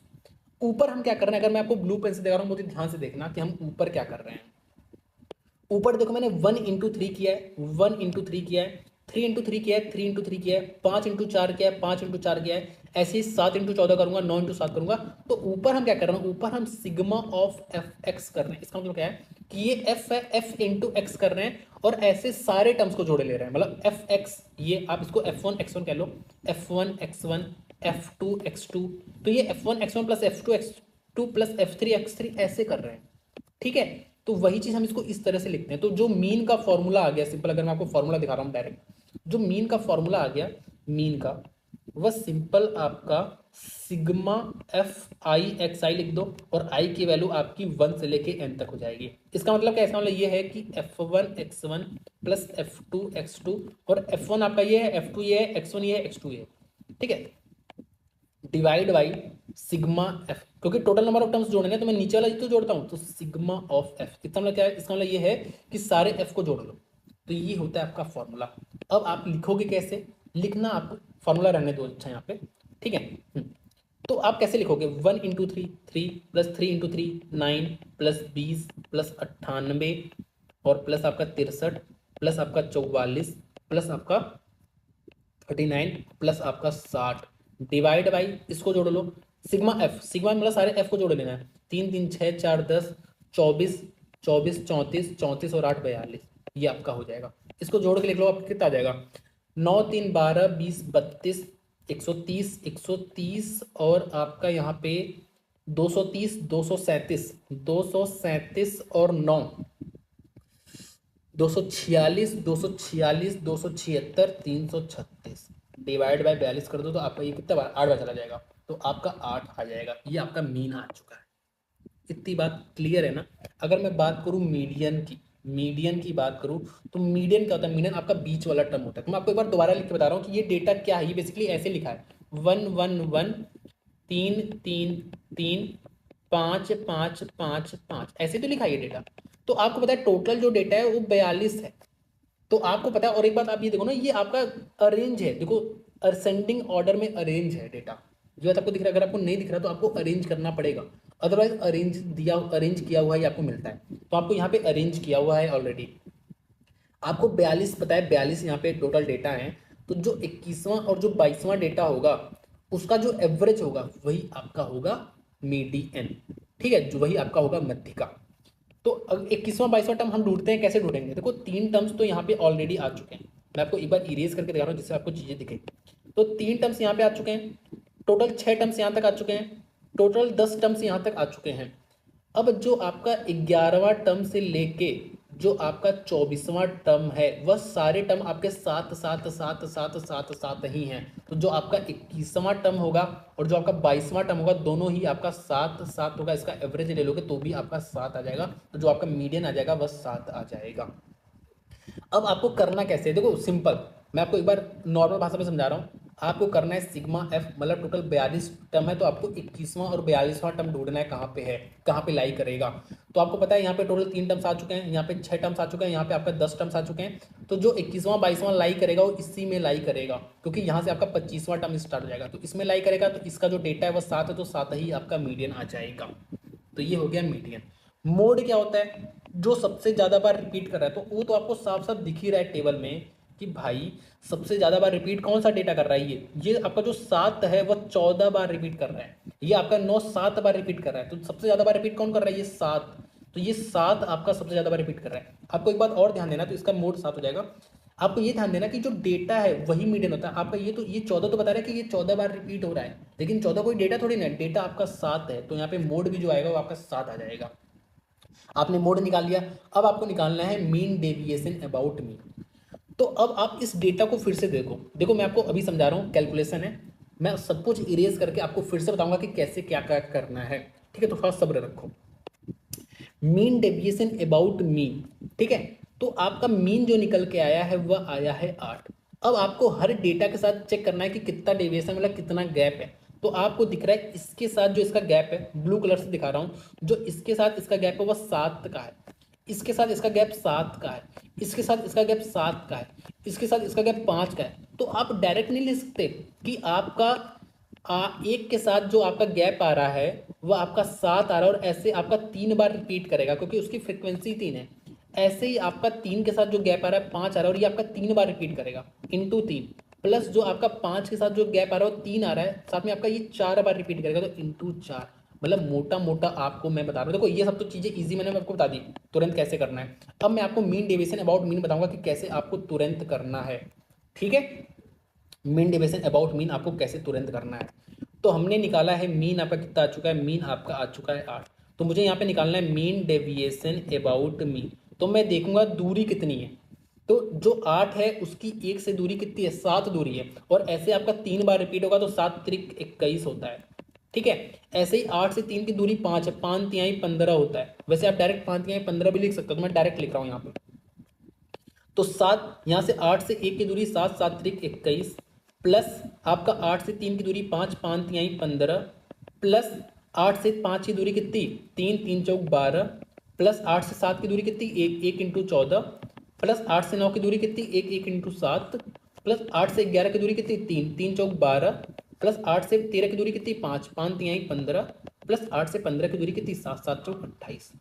ऊपर हम क्या कर रहे हैं, अगर मैं आपको ब्लू पेन से दिखा रहा हूँ, बहुत ही ध्यान से देखना कि हम ऊपर क्या कर रहे हैं। ऊपर देखो मैंने 1 × 3 किया है, 1 × 3 किया है, 3 × 3 किया है, 3 × 3 किया है, 5 × 4 किया है, 5 × 4 किया है, ऐसे ही 7 × 14 करूंगा, 9 × 7 करूंगा। तो ऊपर हम क्या कर रहे हैं, ऊपर हम सिग्मा ऑफ एफ एक्स कर रहे हैं। इसका मतलब क्या है कि ये एफ है, एफ इंटू एक्स कर रहे हैं, और ऐसे सारे टर्म्स को जोड़े ले रहे हैं। मतलब एफ एक्स, ये आप इसको F1 X1 कह लो, F1 X1, F2 X2, तो ये F1 X1 plus F2 X2 plus F3 X3 ऐसे कर रहे हैं। ठीक है, तो वही चीज हम इसको इस तरह से लिखते हैं। तो जो मीन का फॉर्मूला आ गया, सिंपल अगर मैं आपको फॉर्मूला दिखा रहा हूं डायरेक्ट, जो मीन का फॉर्मूला आ गया, मीन का वह सिंपल आपका सिग्मा एफ आई एक्स आई लिख दो, और आई की वैल्यू आपकी 1 से लेके n तक हो जाएगी। इसका मतलब क्या है? इसका मतलब ये है कि f1 x1 plus f2 x2, और f1 आपका ये है, f2 ये है, x1 ये है, x2 ये है, ठीक है, डिवाइड बाई सिग्मा एफ, क्योंकि टोटल नंबर ऑफ टर्म्स जोड़ने हैं तो मैं नीचे वाला तो जोड़ता हूँ, तो सिग्मा ऑफ एफ। इसका मतलब क्या है? इसका मतलब ये है कि सारे एफ को जोड़ लो, तो ये होता है आपका फॉर्मूला। अब आप लिखोगे कैसे? लिखना आप फॉर्मूला रहने दो अच्छा यहाँ पे, ठीक है। तो आप कैसे लिखोगे? 1 × 3 3 प्लस 3 × 3 9 प्लस 20 प्लस 98 और प्लस आपका 63 प्लस आपका 44 प्लस आपका 39 प्लस आपका 60 डिवाइड बाई, इसको जोड़ लो सिग्मा एफ, सिग्मा मतलब सारे एफ को जोड़ लेना है। 3 3 6 4 10 24 24 34 34 और 8 42, ये आपका हो जाएगा। इसको जोड़ के लिख लो, आपको कितना आ जाएगा? 9 3 12 20 32 130 130 और आपका यहाँ पे 230 237 237 और 9 246 246 276 336 डिवाइड बाय 42 कर दो, तो आपका ये कितना बार 8 बार चला जाएगा, तो आपका 8 आ जाएगा। ये आपका मीन आ चुका है। इतनी बात क्लियर है ना? अगर मैं बात करूं मीडियन की, मीडियन की बात करूं तो मीडियन क्या होता है? मीडियन आपका बीच वाला टर्म होता है। तो मैं आपको एक बार दोबारा लिख के बता रहा हूँ कि ये डेटा क्या है। ये बेसिकली ऐसे लिखा है 1 1 1 3 3 3 5 5 5 5, ऐसे तो लिखा है ये डेटा। तो आपको पता है टोटल जो डेटा है वो 42 है। तो आपको पता है, और एक बात आप ये देखो ना, ये आपका अरेंज है, देखो असेंडिंग ऑर्डर में अरेंज है डेटा। जो है आपको दिख रहा है, अगर आपको नहीं दिख रहा तो आपको अरेंज करना पड़ेगा, अदरवाइज अरेंज किया हुआ ही आपको मिलता है। तो आपको यहाँ पे अरेंज किया हुआ है ऑलरेडी। आपको 42 पता है, 42 यहाँ पे टोटल डेटा है। तो जो 21वां और जो 22वां डेटा होगा उसका जो एवरेज होगा वही आपका होगा मीडियन, ठीक है, जो वही आपका होगा मध्यिका। तो 21वां 22वां टर्म हम ढूंढते हैं, कैसे ढूंढेंगे? देखो 3 टर्म्स तो यहाँ पे ऑलरेडी आ चुके हैं। मैं आपको एक बार इरेज करके दिखा रहा हूँ जिससे आपको चीजें दिखे। तो 3 टर्म्स यहाँ पे आ चुके हैं, टोटल 6 टर्म्स यहाँ तक आ चुके हैं, टोटल 10 टर्म्स यहाँ तक आ चुके हैं। अब जो आपका 11वां टर्म से लेके जो आपका 24वां टर्म है वह सारे टर्म आपके साथ साथ साथ साथ साथ साथ ही हैं। तो जो आपका 21वां टर्म होगा और जो आपका 22वां टर्म होगा दोनों ही आपका साथ साथ होगा। इसका एवरेज ले लोगे तो भी आपका 7 आ जाएगा, तो जो आपका मीडियन आ जाएगा वह 7 आ जाएगा। अब आपको करना कैसे है? देखो सिंपल, मैं आपको एक बार नॉर्मल भाषा में समझा रहा हूँ। आपको करना है सिग्मा एफ, मतलब टोटल 42 टर्म है तो आपको 21वां और 42वां टर्म ढूंढना है कहाँ पे है, कहाँ पे लाई करेगा। तो आपको पता है यहाँ पे टोटल 3 टर्म्स आ चुके हैं, यहाँ पे 6 टर्म्स आ चुके हैं, यहाँ पे आपका 10 टर्म्स आ चुके हैं। तो जो 21वां 22वां लाई करेगा वो इसी में लाई करेगा, क्योंकि यहाँ से आपका 25वां टर्म स्टार्ट हो जाएगा, तो इसमें लाई करेगा। तो इसका जो डेटा है वो 7 है, तो 7 ही आपका मीडियन आ जाएगा। तो ये हो गया मीडियन। मोड क्या होता है? जो सबसे ज्यादा बार रिपीट कर रहा है, तो वो तो आपको साफ साफ दिख ही रहा है टेबल में कि भाई सबसे ज्यादा बार रिपीट कौन सा डेटा कर रहा है। ये आपका जो 7 है वह 14 बार रिपीट कर रहा है, ये आपका 9 7 बार रिपीट कर रहा है। तो सबसे ज्यादा बार रिपीट कौन कर रहा है? ये 7। तो ये 7 आपका सबसे ज्यादा बार रिपीट कर रहा है। आपको एक बात और ध्यान देना, तो इसका मोड 7 हो जाएगा। आपको ये ध्यान देना कि जो डेटा है वही मीडियन होता है आपका। ये 14 तो बता रहा है कि ये 14 बार रिपीट हो रहा है, लेकिन 14 कोई डेटा थोड़ी ना है, डेटा आपका 7 है। तो यहाँ पे मोड भी जो आएगा वो आपका 7 आ जाएगा। आपने मोड निकाल लिया। अब आपको निकालना है मीन डेविएशन अबाउट मीन। तो अब आप इस डेटा को फिर से देखो, देखो मैं आपको अभी समझा रहा हूँ, कैलकुलेशन है, मैं सब कुछ इरेज करके आपको फिर से बताऊंगा कि कैसे क्या क्या करना है, ठीक है। तो थोड़ा सब्र रखो। मीन डेविएशन अबाउट मीन, ठीक है। तो आपका मीन जो निकल के आया है वह आया है 8। अब आपको हर डेटा के साथ चेक करना है कि कितना डेविएशन मतलब कितना गैप है। तो आपको दिख रहा है इसके साथ जो इसका गैप है, ब्लू कलर से दिखा रहा हूँ, जो इसके साथ इसका गैप है वह 7 का है, इसके साथ इसका गैप 7 का है, इसके साथ इसका गैप 7 का है, इसके साथ इसका गैप 5 का है। तो आप डायरेक्ट नहीं ले सकते कि आपका एक के साथ जो आपका गैप आ रहा है वह आपका 7 आ रहा है और ऐसे आपका 3 बार रिपीट करेगा क्योंकि उसकी फ्रिक्वेंसी 3 है। ऐसे ही आपका 3 के साथ जो गैप आ रहा है 5 आ रहा है और ये आपका 3 बार रिपीट करेगा इंटू 3, प्लस जो आपका 5 के साथ जो गैप आ रहा है वो 3 आ रहा है, साथ में आपका ये 4 बार रिपीट करेगा, तो इंटू 4। मतलब मोटा मोटा आपको मैं बता रहा हूँ, देखो ये सब तो चीज़ें इजी मैंने आपको बता दी तुरंत कैसे करना है। अब मैं आपको मीन डेविएशन अबाउट मीन बताऊंगा कि कैसे आपको तुरंत करना है, ठीक है। मीन डेविएशन अबाउट मीन आपको कैसे तुरंत करना है। तो हमने निकाला है मीन आपका कितना आ चुका है, मीन आपका आ चुका है 8। तो मुझे यहाँ पे निकालना है मीन डेविएशन अबाउट मीन। तो मैं देखूंगा दूरी कितनी है, तो जो 8 है उसकी 1 से दूरी कितनी है, 7 दूरी है, और ऐसे आपका 3 बार रिपीट होगा तो 7 त्रिक 21 होता है। ठीक है, ऐसे ही 8 से 3 की दूरी 5 है, 5 तिहाई 15 होता है। वैसे आप डायरेक्ट 5 तिहाई 15 भी लिख सकते हो, तो मैं डायरेक्ट लिख रहा हूँ यहाँ पे। तो 7 यहाँ से 8 से 1 की दूरी 7, 7 त्रिक 21, प्लस आपका 8 से 3 की दूरी 5, 5 तिहाई 15, प्लस 8 से 5 की दूरी कितनी 3, 3 चौक 12, प्लस 8 से 7 की दूरी कितनी 1, 1 इंटू 14, प्लस 8 से 9 की दूरी कितनी 1, 1 इंटू 7, प्लस 8 से 11 की दूरी कितनी 3, 3 चौक 12, प्लस 8 से 13 की दूरी कितनी 5, 5 तिहाई 15, प्लस 8 से 15 की दूरी कितनी 7, 7 चौक 28।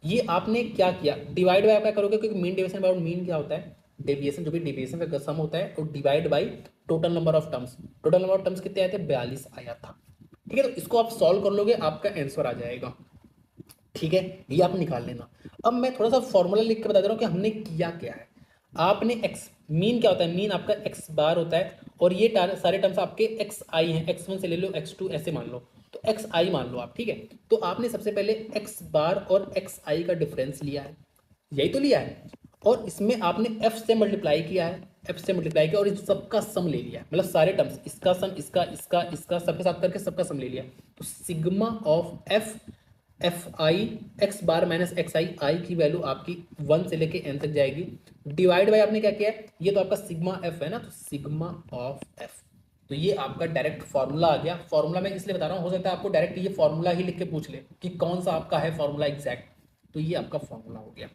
ये आपने क्या किया, डिवाइड बाय क्या करोगे, क्योंकि मीन डेविएशन बाय मीन क्या होता है, डेविएशन जो भी डेविएशन का सम होता है, और divide by total number of terms. Total number of terms कितने आए थे, 42 आया था। ठीक है, तो इसको आप सॉल्व कर लोगे, आपका आंसर आ जाएगा। ठीक है, ये आप निकाल लेना। अब मैं थोड़ा सा फॉर्मूला लिख के बता दे रहा हूँ कि हमने किया क्या है। आपने एक्स मीन क्या होता है, मीन आपका एक्स बार होता है, और ये सारे टर्म्स आपके एक्स आई हैं, x1 से ले लो x2 ऐसे मान लो, तो एक्स आई मान लो आप। ठीक है, तो आपने सबसे पहले एक्स बार और एक्स आई का डिफरेंस लिया है, यही तो लिया है, और इसमें आपने f से मल्टीप्लाई किया है, f से मल्टीप्लाई किया और इस सबका सम ले लिया, मतलब सारे टर्म्स इसका सम इसका इसका इसका सबके साथ करके सबका सम ले लिया। तो sigma of F I X bar minus x I, I की वैल्यू आपकी 1 से लेके n तक जाएगी। डिवाइड बाय आपने क्या किया है, ये तो आपका सिग्मा एफ है ना, तो सिग्मा ऑफ एफ, तो ये आपका डायरेक्ट फॉर्मूला आ गया। फॉर्मूला मैं इसलिए बता रहा हूँ, हो सकता है आपको डायरेक्ट ये फॉर्मूला ही लिख के पूछ ले कि कौन सा आपका है फॉर्मूला एग्जैक्ट, तो ये आपका फॉर्मूला हो गया।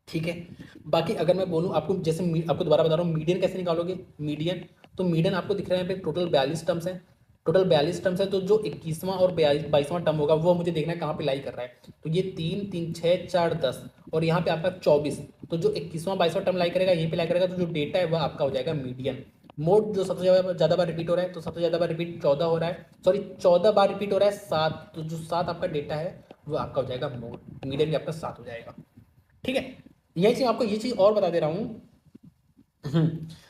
ठीक है, बाकी अगर मैं बोलूँ आपको, जैसे आपको दोबारा बता रहा हूँ मीडियन कैसे निकालोगे, मीडियन तो मीडियन आपको दिख रहा है यहाँ पे टोटल 42 टर्म्स हैं, टोटल 42 टर्म्स है, तो जो 21वां और 22वां टर्म होगा वो मुझे देखना है कहाँ पे लाई कर रहा है। तो ये 3, 3, 6, 4, 10 और यहाँ पे आपका 24, तो जो 21वां 22वां टर्म लाई करेगा यहीं पे लाई करेगा, तो जो डेटा है वह आपका हो जाएगा मीडियन। मोड जो सबसे ज़्यादा बार रिपीट हो रहा है, तो सबसे ज़्यादा बार रिपीट 14 हो रहा है, सॉरी 14 बार रिपीट हो रहा है 7, तो जो 7 आपका डेटा है वो आपका हो जाएगा मोड, मीडियन भी आपका 7 हो जाएगा। ठीक है, यही चीज आपको ये चीज और बता दे रहा हूं,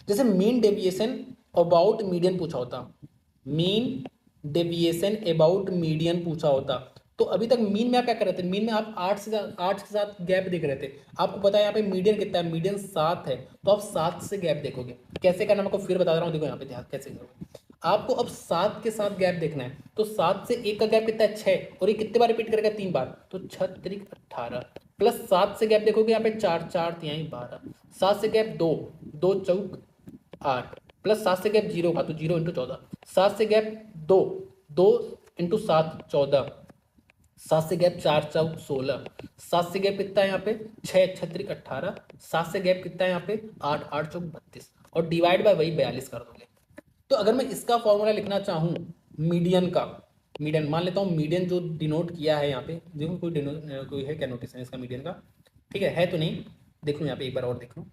जैसे मीन डेविएशन अबाउट मीडियन पूछा होता, मीन डेविएशन अबाउट मीडियन पूछा होता, तो अभी तक मीन में आप क्या कर रहे थे, मीन में आप 8 के साथ गैप देख रहे थे। आपको पता है यहाँ पे मीडियन कितना है, मीडियन 7 है, तो आप 7 से गैप देखोगे। कैसे करना मैं आपको फिर बता रहा हूँ, देखो यहाँ पे ध्यान कैसे करोगे। आपको अब 7 के साथ गैप देखना है, तो 7 से 1 का गैप कितना है 6, और ये कितने बार रिपीट करेगा 3 बार, तो 6 त्रिक 18, प्लस 7 से गैप देखोगे यहाँ पे 4, 4 तिहाई 12, 7 से गैप 2, 2 चौक 8, प्लस 7 से गैप 0 का, तो 0 इंटू 14, 7 से गैप 2, 2 इंटू 7 14, 7 से गैप 4 चौक 16, 7 से गैप कितना है यहाँ पे 6, 6 त्रिक 18, 7 से गैप कितना है यहाँ पे 8, 8 चौक 32, और डिवाइड बाय वही 42 कर दोगे। तो अगर मैं इसका फॉर्मूला लिखना चाहूँ मीडियन का, मीडियन मान लेता हूँ, मीडियन जो डिनोट किया है यहाँ पे, देखो कोई है क्या नोटेशन इसका मीडियन का, ठीक है तो नहीं, देख लो यहाँ पे एक बार और देख लो,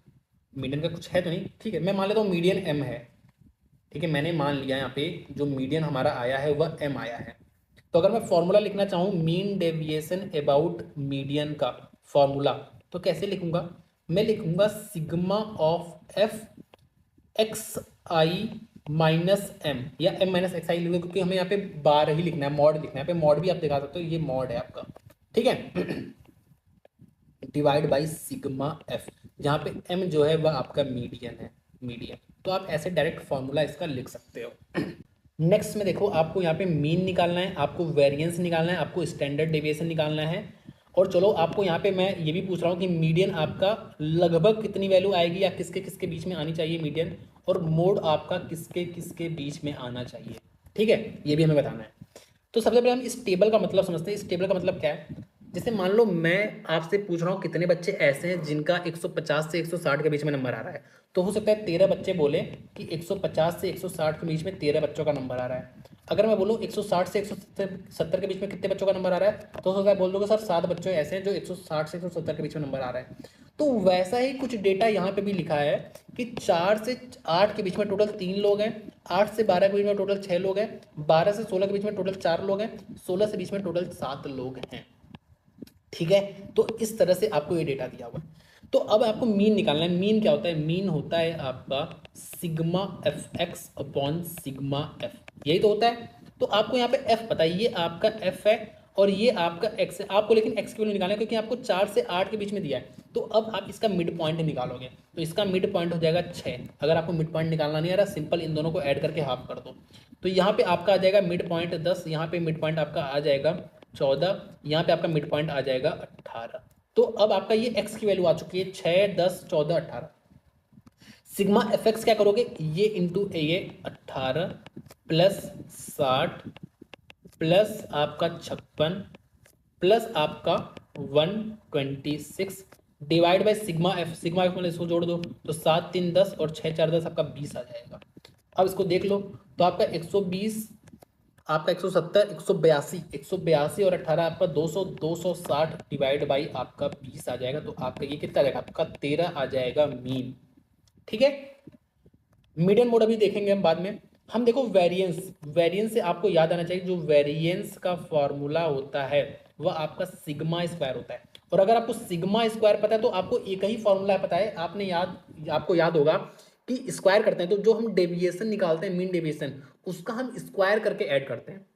मीडियन का कुछ है तो नहीं। ठीक है, मैं मान लेता हूँ मीडियन एम है। ठीक है, मैंने मान लिया यहाँ पे जो मीडियन हमारा आया है वह एम आया है। तो अगर मैं फॉर्मूला लिखना चाहूँ मीन डेविएशन अबाउट मीडियन का फॉर्मूला, तो कैसे लिखूंगा, मैं लिखूंगा sigma of f x i minus m, या एम माइनस एक्स आई लिखोगे, क्योंकि हमें यहाँ पे बार ही लिखना है, मॉड लिखना है, यहाँ पे मॉड भी आप दिखा सकते हो, ये मॉड है आपका। ठीक है, डिवाइड बाई सिग्मा एफ, जहाँ पे एम जो है वह आपका मीडियन है, मीडियन। तो आप ऐसे डायरेक्ट फॉर्मूला इसका लिख सकते हो। नेक्स्ट में देखो, आपको यहाँ पे मीन निकालना है, आपको वेरिएंस निकालना है, आपको स्टैंडर्ड डेविएशन निकालना है, और चलो आपको यहाँ पे मैं ये भी पूछ रहा हूँ कि मीडियन आपका लगभग कितनी वैल्यू आएगी, या किसके किसके बीच में आनी चाहिए मीडियन, और मोड आपका किसके किसके बीच में आना चाहिए। ठीक है, ये भी हमें बताना है। तो सबसे पहले हम इस टेबल का मतलब समझते हैं। इस टेबल का मतलब क्या है, जैसे मान लो मैं आपसे पूछ रहा हूँ कितने बच्चे ऐसे हैं जिनका 150 से 160 के बीच में नंबर आ रहा है, तो हो सकता है 13 बच्चे बोले कि 150 से 160 के बीच में 13 बच्चों का नंबर आ रहा है। अगर मैं बोलूँ 160 से 170 के बीच में कितने बच्चों का नंबर आ रहा है, तो हो सकता है बोल दोगे सर 7 बच्चे ऐसे हैं जो 160 से 170 के बीच में नंबर आ रहा है। तो वैसा ही कुछ डेटा यहाँ पे भी लिखा है कि 4 से 8 के बीच में टोटल 3 लोग हैं, 8 से 12 के बीच में टोटल 6 लोग हैं, 12 से 16 के बीच में टोटल 4 लोग हैं, 16 से बीच में टोटल 7 लोग हैं। ठीक है, तो इस तरह से आपको ये डेटा दिया हुआ है। तो अब आपको मीन निकालना है। मीन क्या होता है, मीन होता है आपका sigma F x upon sigma F, यही तो होता है। तो आपको यहाँ पे एफ पता है, ये आपका एफ है और ये आपका एक्स है। आपको लेकिन एक्स की वैल्यू निकालना है क्योंकि आपको 4 से 8 के बीच में दिया है। तो अब आप इसका मिड पॉइंट निकालोगे, तो इसका मिड पॉइंट हो जाएगा 6। अगर आपको मिड पॉइंट निकालना नहीं आ रहा, सिंपल इन दोनों को ऐड करके हाफ कर दो। तो यहाँ पे आपका आ जाएगा मिड पॉइंट 10, यहाँ पे मिड पॉइंट आपका आ जाएगा 14, यहाँ पे आपका मिड पॉइंट आ जाएगा 18। तो अब आपका ये एक्स की वैल्यू आ चुकी है 6, 10, 14, 18। सिग्मा एफ एक्स क्या करोगे, ये इंटू ये 18 प्लस 60 प्लस आपका 56 प्लस आपका 126 divide by sigma F. Sigma F मतलब इसको जोड़ दो तो 7 3 10 और 6 4 10 आपका 20 आ जाएगा। अब इसको देख लो तो आपका 120, आपका 170, 182, 182 और 18 आपका 200, 260 डिवाइड बाई आपका 20 आ जाएगा। तो आपका ये कितना आ जाएगा, आपका 13 आ जाएगा मीन। ठीक है, मीडियन मोड अभी देखेंगे हम बाद में। हम देखो वेरिएंस, वेरिएंस से आपको याद आना चाहिए जो वेरिएंस का फॉर्मूला होता है वह आपका सिग्मा स्क्वायर होता है। और अगर आपको सिग्मा स्क्वायर पता है तो आपको एक ही फॉर्मूला पता है, आपको याद होगा कि स्क्वायर करते हैं तो जो हम डेविएशन निकालते हैं मीन डेविएशन, उसका हम स्क्वायर करके ऐड करते हैं।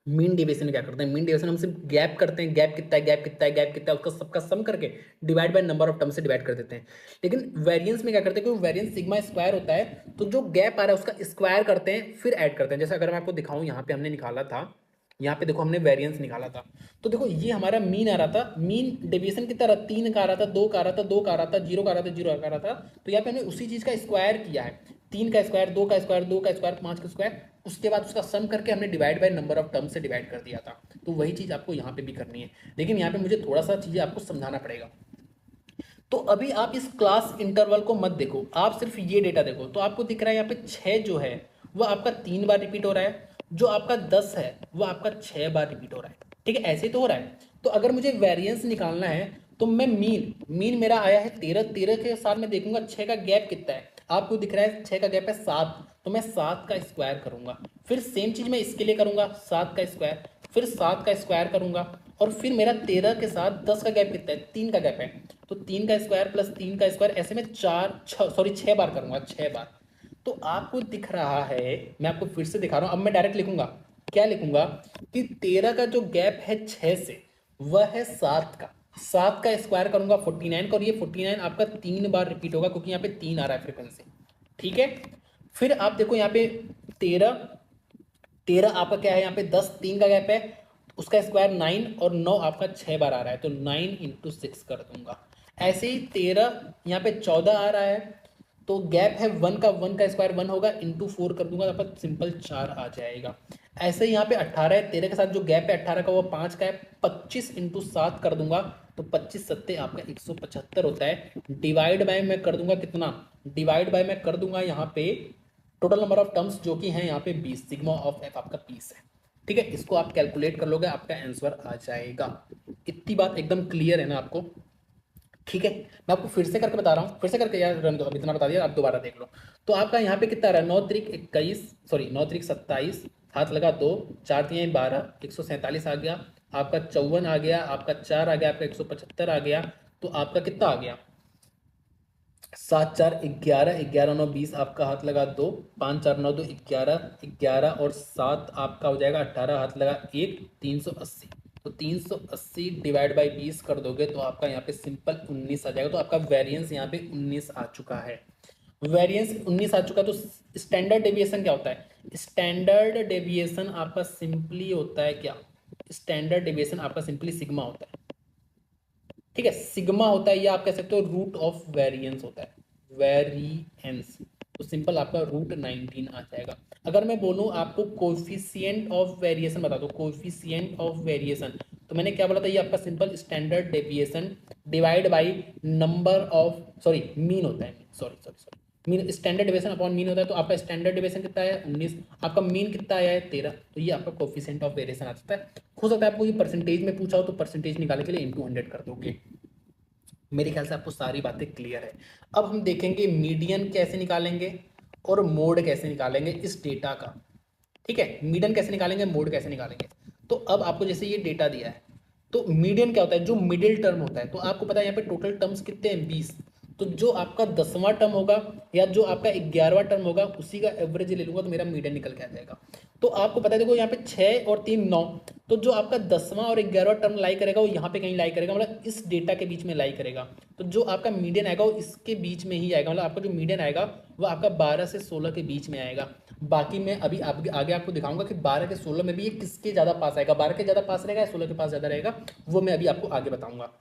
मीन डेविएशन में क्या करते हैं, मीन डेविएशन हम सिर्फ गैप करते हैं, गैप कितना है, गैप कितना है, गैप कितना है, उसका सबका सम करके divide by number of term से डिवाइड कर देते हैं। लेकिन वेरिएंस में क्या करते हैं, क्योंकि वेरिएंस सिग्मा स्क्वायर होता है तो जो गैप आ रहा है उसका स्क्वायर करते हैं फिर ऐड करते हैं। जैसे अगर मैं आपको दिखाऊं, यहाँ पे हमने निकाला था, यहाँ पे देखो हमने वेरिएंस निकाला था, तो देखो ये हमारा मीन आ रहा था, मीन डेविएशन कितना रहा, 3 का आ रहा था, 2 का आ रहा था, 2 का आ रहा था, 0 का आ रहा था, 0 का आ रहा था। तो यहाँ पे हमने उसी चीज का स्क्वायर किया है, 3 का स्क्वायर, 2 का स्क्वायर, 2 का स्क्वायर, 5 का स्क्वायर, उसके बाद उसका सम करके हमने divide by number of term से डिवाइड कर दिया था। तो वही चीज आपको यहाँ पे भी करनी है, लेकिन यहाँ पे मुझे थोड़ा सा चीजें आपको समझाना पड़ेगा। तो अभी आप इस क्लास इंटरवल को मत देखो, आप सिर्फ ये डेटा देखो। तो आपको दिख रहा है यहाँ पे 6 जो है वह आपका 3 बार रिपीट हो रहा है, जो आपका 10 है वह आपका 6 बार रिपीट हो रहा है। ठीक है, ऐसे तो हो रहा है। तो अगर मुझे वेरिएंस निकालना है तो मैं मीन मेरा आया है 13, 13 के साथ मैं देखूंगा 6 का गैप कितना है। आपको दिख रहा है 6 का गैप है 7, तो मैं 7 का स्क्वायर करूंगा। फिर सेम चीज मैं इसके लिए करूंगा, 7 का स्क्वायर, फिर 7 का स्क्वायर करूंगा, और फिर मेरा 13 के साथ 10 का गैप कितना है, 3 का गैप है, तो 3 का स्क्वायर प्लस 3 का स्क्वायर, ऐसे में 6 बार करूंगा, 6 बार। तो आपको दिख रहा है, मैं आपको फिर से दिखा रहा हूं, अब मैं डायरेक्ट लिखूंगा, क्या लिखूंगा कि 13 का जो गैप है 6 से वह है 7 का, 7 का स्क्वायर करूंगा 49 का, और ये 49 आपका 3 बार रिपीट होगा क्योंकि यहाँ पे 3 आ रहा है फ्रीक्वेंसी। ठीक है, फिर आप देखो यहाँ पे 13, 13 आपका क्या है, यहाँ पे 10, 3 का गैप है, उसका स्क्वायर 9, और 9 आपका 6 बार आ रहा है, तो 9 इंटू 6 कर दूंगा। ऐसे ही 13 यहाँ पे 14 आ रहा है, तो गैप है 1 का, 1 का स्क्वायर 1 होगा, इंटू 4 कर दूंगा, तो सिंपल 4 आ जाएगा। ऐसे ही यहाँ पे 18 है, 13 के साथ जो गैप है 18 का वो 5 का है, 25 इंटू 7 कर दूंगा, तो 25 सत्ते आपका 175 होता है। डिवाइड बाय मैं कर दूंगा कितना, डिवाइड बाय मैं कर दूंगा यहाँ पे टोटल नंबर ऑफ टर्म्स जो कि हैं यहाँ पे 20, सिग्मा ऑफ एफ आपका 20 है। ठीक है, इसको आप कैलकुलेट कर लोगे, आपका आंसर आ जाएगा। इतनी बात एकदम क्लियर है ना आपको। ठीक है, मैं आपको फिर से करके बता रहा हूँ, फिर से करके यार रन दो, अब इतना बता दिया, आप दोबारा देख लो। तो आपका यहाँ पे कितना रहा, 9 त्रिक 21, सॉरी 9 त्रिक 27, हाथ लगा 2, 4 तियां 12, 147 आ गया आपका, 54 आ गया आपका, 4 आ गया आपका, 175 आ गया। तो आपका कितना आ गया, 7 4 11, 11 9 20, आपका हाथ लगा 2, 5 4 9 2 11, 11 और 7 आपका हो जाएगा 18, हाथ लगा 1, 380। तो 380 डिवाइड बाई 20 कर दोगे तो आपका यहाँ पे सिंपल 19 आ जाएगा। तो आपका वेरिएंस यहाँ पे 19 आ चुका है, वेरिएंस 19 आ चुका है। तो स्टैंडर्ड डेविएशन क्या होता है, स्टैंडर्ड डेविएशन आपका सिंपली होता है क्या, स्टैंडर्ड डेविएशन आपका सिंपली सिग्मा होता है। ठीक है, सिग्मा होता है, या आप कह सकते हो रूट ऑफ वेरिएंस होता है, वेरिएंस। तो सिंपल आपका रूट 19 आ जाएगा। अगर मैं बोलूं आपको कोफिशिएंट ऑफ वेरिएशन बता दो, कोफिशिएंट ऑफ वेरिएशन, तो मैंने क्या बोला था, ये आपका simple standard deviation divide by number of, sorry mean होता है, sorry sorry sorry mean, standard deviation upon mean होता है। तो आपका स्टैंडर्ड डेविएशन कितना है 19, आपका मीन कितना आया है 13, तो ये आपका कोफिशिएंट ऑफ वेरिएशन आ सकता है। हो सकता है आपको ये परसेंटेज में पूछा हो तो परसेंटेज निकालने के लिए इंटू 100 कर दोगे। मेरे ख्याल से आपको सारी बातें क्लियर है। अब हम देखेंगे मीडियन कैसे निकालेंगे और मोड कैसे निकालेंगे इस डेटा का। ठीक है, मीडियन कैसे निकालेंगे, मोड कैसे निकालेंगे। तो अब आपको जैसे ये डेटा दिया है, तो मीडियन क्या होता है, जो मिडिल टर्म होता है। तो आपको पता है यहाँ पे टोटल टर्म्स कितने हैं 20, तो जो आपका 10वां टर्म होगा या जो आपका 11वां टर्म होगा उसी का एवरेज ले लूंगा तो मेरा मीडियन निकल के आ जाएगा। तो आपको पता है देखो यहाँ पे 6 और 3 9, तो जो आपका 10वां और 11वां टर्म लाई करेगा वो यहाँ पे कहीं लाई करेगा, मतलब इस डेटा के बीच में लाई करेगा। तो जो आपका मीडियन आएगा वो इसके बीच में ही आएगा, मतलब आपका जो मीडियन आएगा वो आपका 12 से 16 के बीच में आएगा। बाकी मैं अभी आगे आपको दिखाऊंगा कि 12 के 16 में भी ये किसके ज़्यादा पास आएगा, 12 के ज़्यादा पास रहेगा या 16 के पास ज़्यादा रहेगा, वो मैं अभी आपको आगे बताऊंगा।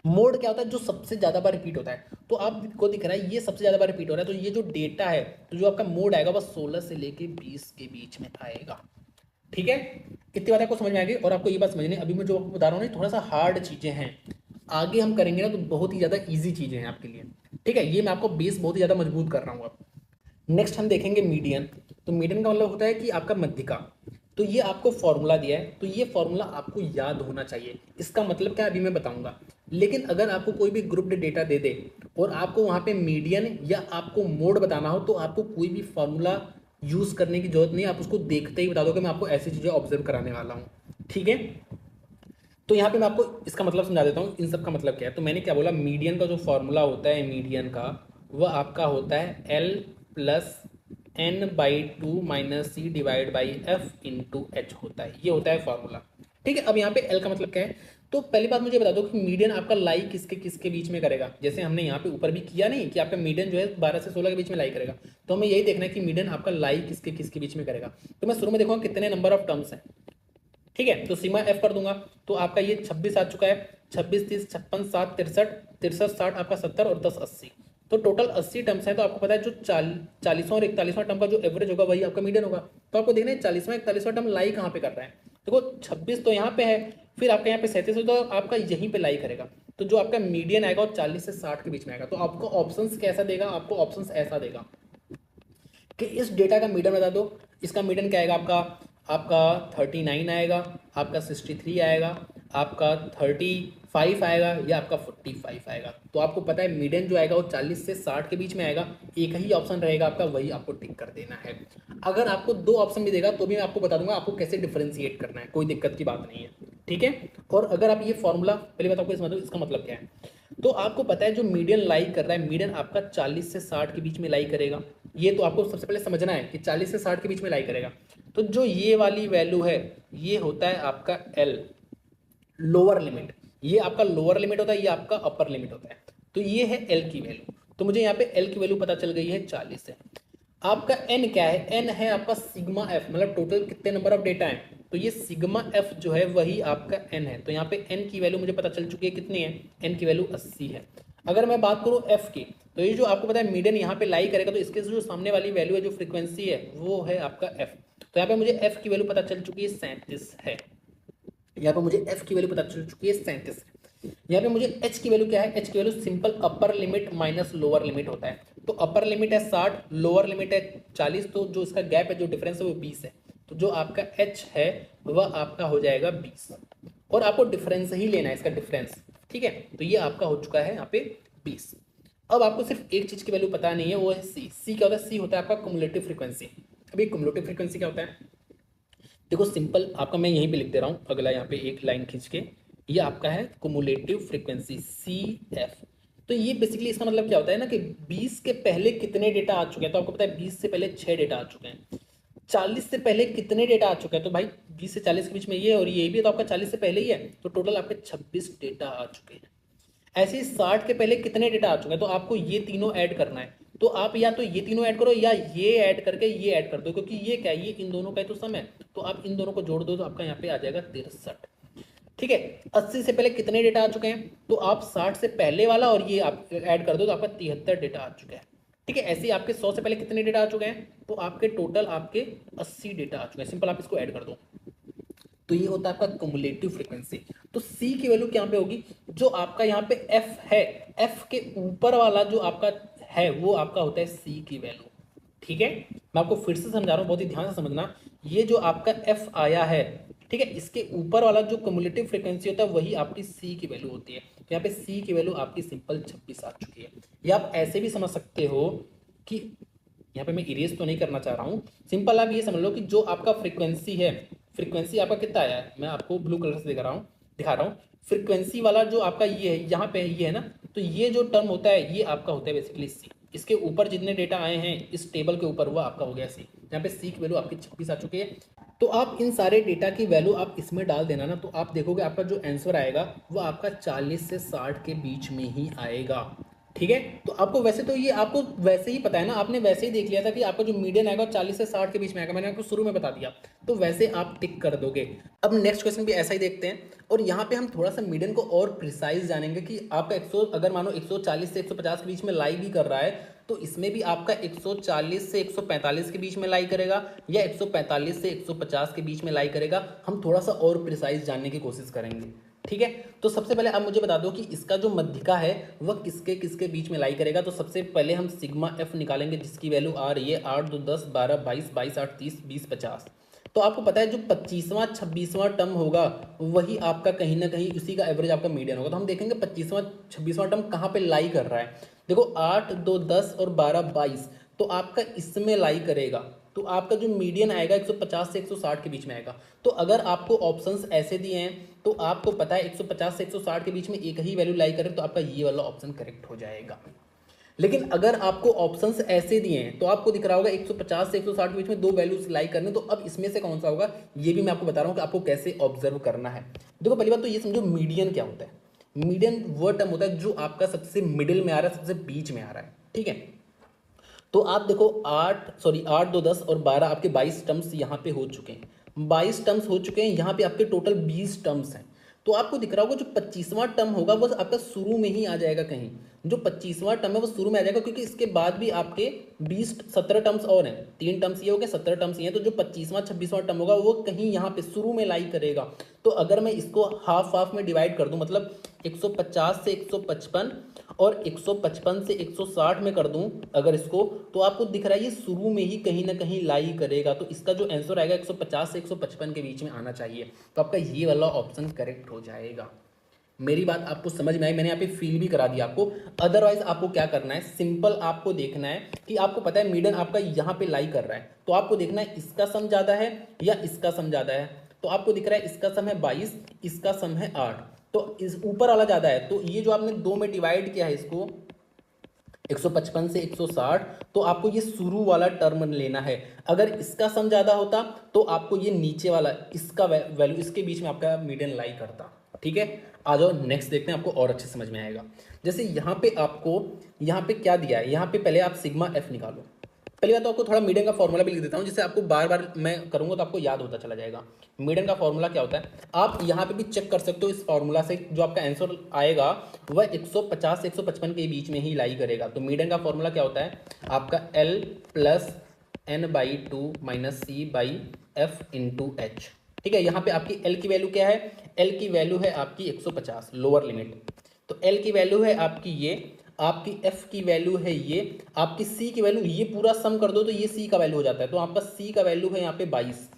मोड क्या होता है, जो सबसे ज्यादा बार रिपीट होता है। तो आपको दिख रहा है ये सबसे ज्यादा बार रिपीट हो रहा है, तो ये जो डेटा है, तो जो आपका मोड आएगा वह 16 से लेके 20 के बीच में आएगा। ठीक है, कितनी बात आपको समझ में आएगी। और आपको ये बात समझनी, अभी मैं जो आपको बता रहा हूँ थोड़ा सा हार्ड चीजें हैं, आगे हम करेंगे ना तो बहुत ही ज्यादा ईजी चीजें हैं आपके लिए। ठीक है, ये मैं आपको बेस बहुत ही ज्यादा मजबूत कर रहा हूँ अब। नेक्स्ट हम देखेंगे मीडियन। तो मीडियन का मतलब होता है कि आपका मध्यिका। तो ये आपको फॉर्मूला दिया है, तो ये फॉर्मूला आपको याद होना चाहिए। इसका मतलब क्या अभी मैं बताऊंगा, लेकिन अगर आपको कोई भी ग्रुप्ड डेटा दे दे और आपको वहां पे मीडियन या आपको मोड बताना हो, तो आपको कोई भी फॉर्मूला यूज करने की जरूरत नहीं, आप उसको देखते ही बता दो कि मैं आपको ऐसी चीजें ऑब्जर्व कराने वाला हूँ। ठीक है, तो यहाँ पे मैं आपको इसका मतलब समझा देता हूँ, इन सब का मतलब क्या है। तो मैंने क्या बोला, मीडियन का जो फॉर्मूला होता है मीडियन का, वह आपका होता है L plus n/2 minus c divide by f into h होता है, ये होता है फॉर्मूला। ठीक है, अब यहाँ पे L का मतलब क्या है। तो पहली बात मुझे बता दो कि मीडियन आपका लाई किसके किसके बीच में करेगा। जैसे हमने यहाँ पे ऊपर भी किया नहीं कि आपका मीडियन जो है 12 से 16 के बीच में लाई करेगा, तो हमें यही देखना है कि मीडियन आपका लाई किसके किसके बीच में करेगा। तो मैं शुरू में देखूंगा कितने नंबर ऑफ टर्म्स हैं। ठीक है, तो सिग्मा एफ कर दूंगा, तो आपका ये 26 आ चुका है। 26 30 56 7 63 63 60 आपका 70 और 10 80, तो टोटल 80 टर्म्स है। तो आपको पता है जो 40वां और 41वां टर्म का जो एवरेज होगा वही आपका मीडियन होगा। तो आपको देखना है 40वां 41वां टर्म लाई कहाँ पे कर रहा है। देखो 26 तो यहाँ पे है, फिर आपका यहाँ पे 37 तो आपका यहीं पे लाई करेगा। तो जो आपका मीडियन आएगा वो 40 से 60 के बीच में आएगा। तो आपको ऑप्शंस कैसा देगा, आपको ऑप्शंस ऐसा देगा कि इस डेटा का मीडियन बता दो। इसका मीडियन क्या आएगा, आपका आपका 39 आएगा, आपका 63 आएगा, आपका 35 आएगा या आपका 45 आएगा। तो आपको पता है मीडियन जो आएगा वो 40 से 60 के बीच में आएगा। एक ही ऑप्शन रहेगा आपका, वही आपको टिक कर देना है। अगर आपको 2 ऑप्शन भी देगा तो भी मैं आपको बता दूंगा आपको कैसे डिफरेंशिएट करना है, कोई दिक्कत की बात नहीं है। ठीक है, और अगर आप ये फॉर्मूला पहले बात आपको समझो इसका मतलब क्या है। तो आपको पता है जो मीडियन लाई कर रहा है, मीडियन आपका 40 से 60 के बीच में लाई करेगा। ये तो आपको सबसे पहले समझना है कि 40 से 60 के बीच में लाई करेगा। तो जो ये वाली वैल्यू है ये होता है आपका L लोअर लिमिट, ये आपका लोअर लिमिट होता है, ये आपका अपर लिमिट होता है। तो ये है L की वैल्यू। तो मुझे यहाँ पे L की वैल्यू पता चल गई है 40 है। आपका N क्या है, N है आपका सिग्मा F, मतलब टोटल कितने नंबर ऑफ डेटा है। तो ये सिग्मा F जो है वही आपका N है। तो यहाँ पे N की वैल्यू मुझे पता चल चुकी है कितनी है, N की वैल्यू 80 है। अगर मैं बात करूँ F की, तो ये जो आपको पता है मीडियन यहाँ पे लाई करेगा, तो इसके जो सामने वाली वैल्यू है जो फ्रीक्वेंसी है वो है आपका F। तो यहाँ पे मुझे F की वैल्यू पता चल चुकी है 37 है। यहाँ पे मुझे F की वैल्यू पता चल चुकी है 37। यहाँ पे मुझे H की वैल्यू क्या है, H की value simple upper limit minus lower limit होता है। तो अपर लिमिट है 60, लोअर लिमिट है 40, तो जो इसका गैप है जो डिफरेंस है वो 20 है। तो जो आपका H है वह आपका हो जाएगा 20, और आपको डिफरेंस ही लेना है, इसका डिफरेंस। ठीक है, तो ये आपका हो चुका है यहाँ पे 20। अब आपको सिर्फ एक चीज की वैल्यू पता नहीं है, वो है C। C क्या होता है, C होता है आपका कुमुलेटिव फ्रीक्वेंसी। अभी कुमुलेटिव फ्रीक्वेंसी क्या होता है, देखो सिंपल आपका मैं यहीं पे लिख दे रहा हूँ, अगला यहाँ पे एक लाइन खींच के, ये आपका है कुमुलेटिव फ्रीक्वेंसी CF। तो ये बेसिकली इसका मतलब क्या होता है ना कि 20 के पहले कितने डेटा आ चुके हैं। तो आपको पता है 20 से पहले 6 डेटा आ चुके हैं। 40 से पहले कितने डेटा आ चुके हैं, तो भाई 20 से 40 के बीच में ये और ये भी, तो आपका 40 से पहले ही है, तो टोटल आपके 26 डेटा आ चुके हैं। ऐसे ही 60 के पहले कितने डेटा आ चुके हैं, तो आपको ये तीनों ऐड करना है। तो आप या तो ये तीनों ऐड करो या ये ऐड करके ये ऐड कर दो, क्योंकि ये क्या है, ये इन दोनों का तो सम है। तो आप इन दोनों को जोड़ दो तो आपका यहाँ पे आ जाएगा 63। ठीक है, 80 से पहले कितने डेटा आ चुके हैं, तो आप 60 से पहले वाला और ये आप ऐड कर दो तो आपका 73 डेटा आ चुका है। ठीक है, ऐसे ही आपके 100 से पहले कितने डेटा आ चुके हैं, तो आपके टोटल आपके 80 डेटा आ चुके हैं। सिंपल आप इसको ऐड कर दो, तो ये होता है आपका कुमुलेटिव फ्रीक्वेंसी। तो C की वैल्यू क्या पे होगी, जो आपका यहाँ पे F है, F के ऊपर वाला जो आपका है वो आपका होता है C की वैल्यू। ठीक है, मैं आपको फिर से समझा रहा हूँ, बहुत ही ध्यान से समझना। ये जो आपका F आया है, ठीक है, इसके ऊपर वाला जो कुमुलेटिव फ्रीक्वेंसी होता है वही आपकी C की वैल्यू होती है। तो यहाँ पे C की वैल्यू आपकी सिंपल 26 आ चुकी है। या आप ऐसे भी समझ सकते हो कि यहाँ पे मैं इरेज तो नहीं करना चाह रहा हूँ, सिंपल आप ये समझ लो कि जो आपका फ्रीक्वेंसी है, फ्रीक्वेंसी आपका कितना आया है, मैं आपको ब्लू कलर से दिखा रहा हूँ फ्रीक्वेंसी वाला जो आपका ये है यहाँ पे ये है ना, तो ये जो टर्म होता है ये आपका होता है बेसिकली सी। इसके ऊपर जितने डेटा आए हैं इस टेबल के ऊपर वो आपका हो गया सी। यहाँ पे सी की वैल्यू आपकी 26 आ चुकी है। तो आप इन सारे डेटा की वैल्यू आप इसमें डाल देना ना, तो आप देखोगे आपका जो आंसर आएगा वो आपका 40 से 60 के बीच में ही आएगा। ठीक है, तो आपको वैसे तो ये आपको वैसे ही पता है ना, आपने वैसे ही देख लिया था कि आपका जो मीडियन आएगा 40 से 60 के बीच में आएगा, मैंने आपको शुरू में बता दिया, तो वैसे आप टिक कर दोगे। अब नेक्स्ट क्वेश्चन भी ऐसा ही देखते हैं, और यहाँ पे हम थोड़ा सा मीडियन को और प्रिसाइज जानेंगे कि आपका 100 अगर मानो 140 से 150 के बीच में लाई भी कर रहा है, तो इसमें भी आपका 140 से 145 के बीच में लाई करेगा या 145 से 150 के बीच में लाई करेगा। हम थोड़ा सा और प्रिसाइज जानने की कोशिश करेंगे। ठीक है, तो सबसे पहले आप मुझे बता दो कि इसका जो मध्यिका है वह किसके किसके बीच में लाई करेगा। तो सबसे पहले हम सिग्मा एफ निकालेंगे जिसकी वैल्यू आ रही है 8 2 10 12 22 22 8 30 20 50। तो आपको पता है जो 25वां 26वां टर्म होगा वही आपका कहीं ना कहीं उसी का एवरेज आपका मीडियन होगा। तो हम देखेंगे 25वां 26वां टर्म कहाँ पे लाई कर रहा है। देखो 8 2 10 और 12 22, तो आपका इसमें लाई करेगा, तो आपका जो मीडियन आएगा 150 से 160 के बीच में आएगा। तो अगर आपको ऑप्शंस ऐसे दिए हैं तो आपको पता है 150 से 160 के बीच में एक ही वैल्यू लाई करे, तो आपका ये वाला ऑप्शन करेक्ट हो जाएगा। लेकिन अगर आपको ऑप्शंस ऐसे दिए हैं तो आपको दिख रहा होगा 150 से 160 के बीच में दो वैल्यूज लाई करने, तो अब इसमें से कौन सा होगा ये भी मैं आपको बता रहा हूँ कि आपको कैसे ऑब्जर्व करना है। देखो पहली बात तो ये समझो मीडियन क्या होता है। मीडियन वो टर्म होता है जो आपका सबसे मिडिल में आ रहा है, सबसे बीच में आ रहा है। ठीक है, तो आप देखो 8 2 10 और 12 आपके 22 टर्म्स यहाँ पे हो चुके हैं। 22 टर्म्स हो चुके हैं, यहाँ पे आपके टोटल 20 टर्म्स हैं। तो आपको दिख रहा होगा जो 25वां टर्म होगा वो आपका शुरू में ही आ जाएगा कहीं। जो 25वां टर्म है वो शुरू में आ जाएगा, क्योंकि इसके बाद भी आपके 17 टर्म्स और हैं। 3 टर्म्स ये हो गए, 17 टर्म्स ये हैं। तो जो 25वां 26वां टर्म होगा वो कहीं यहाँ पे शुरू में लाई करेगा। तो अगर मैं इसको हाफ हाफ में डिवाइड कर दूं, मतलब 150 से 155 और 155 से 160 में कर दूं अगर इसको, तो आपको दिख रहा है ये शुरू में ही कहीं ना कहीं लाई करेगा। तो इसका जो आंसर आएगा 150 से 155 के बीच में आना चाहिए। तो आपका ये वाला ऑप्शन करेक्ट हो जाएगा। मेरी बात आपको समझ में आई, मैंने यहाँ पे फील भी करा दिया आपको। अदरवाइज आपको क्या करना है, सिंपल आपको देखना है कि आपको पता है मीडियन आपका यहाँ पे लाई कर रहा है, तो आपको देखना है इसका सम ज्यादा है या इसका सम ज्यादा है। तो आपको दिख रहा है इसका सम है 22, इसका सम है 8, तो इस ऊपर वाला ज्यादा है। तो ये जो आपने 2 में डिवाइड किया है इसको 155 से 160, तो आपको ये शुरू वाला टर्म लेना है। अगर इसका सम ज्यादा होता तो आपको ये नीचे वाला इसका वैल्यू इसके बीच में आपका मीडियन लाई करता। ठीक है, आ जाओ नेक्स्ट देखते हैं, आपको और अच्छे समझ में आएगा। जैसे यहाँ पे आपको यहाँ पे क्या दिया है, यहाँ पे पहले आप सिग्मा एफ निकालो। पहली बात तो आपको थोड़ा मीडियन का फॉर्मूला भी लिख देता हूँ, जिससे आपको बार बार मैं करूँगा तो आपको याद होता चला जाएगा। मीडियन का फॉर्मूला क्या होता है आप यहाँ पे भी चेक कर सकते हो। इस फॉर्मूला से जो आपका आंसर आएगा वह 150 से 155 के बीच में ही लाई करेगा। तो मीडियन का फॉर्मूला क्या होता है आपका L plus n/2 minus C/F into H. ठीक है, यहाँ पे आपकी L की वैल्यू क्या है, L की वैल्यू है आपकी 150 लोअर लिमिट। तो L की वैल्यू है आपकी ये, आपकी F की वैल्यू है ये, आपकी C की वैल्यू, ये पूरा सम कर दो तो ये C का वैल्यू हो जाता है। तो आपका C का वैल्यू है यहाँ पे 22।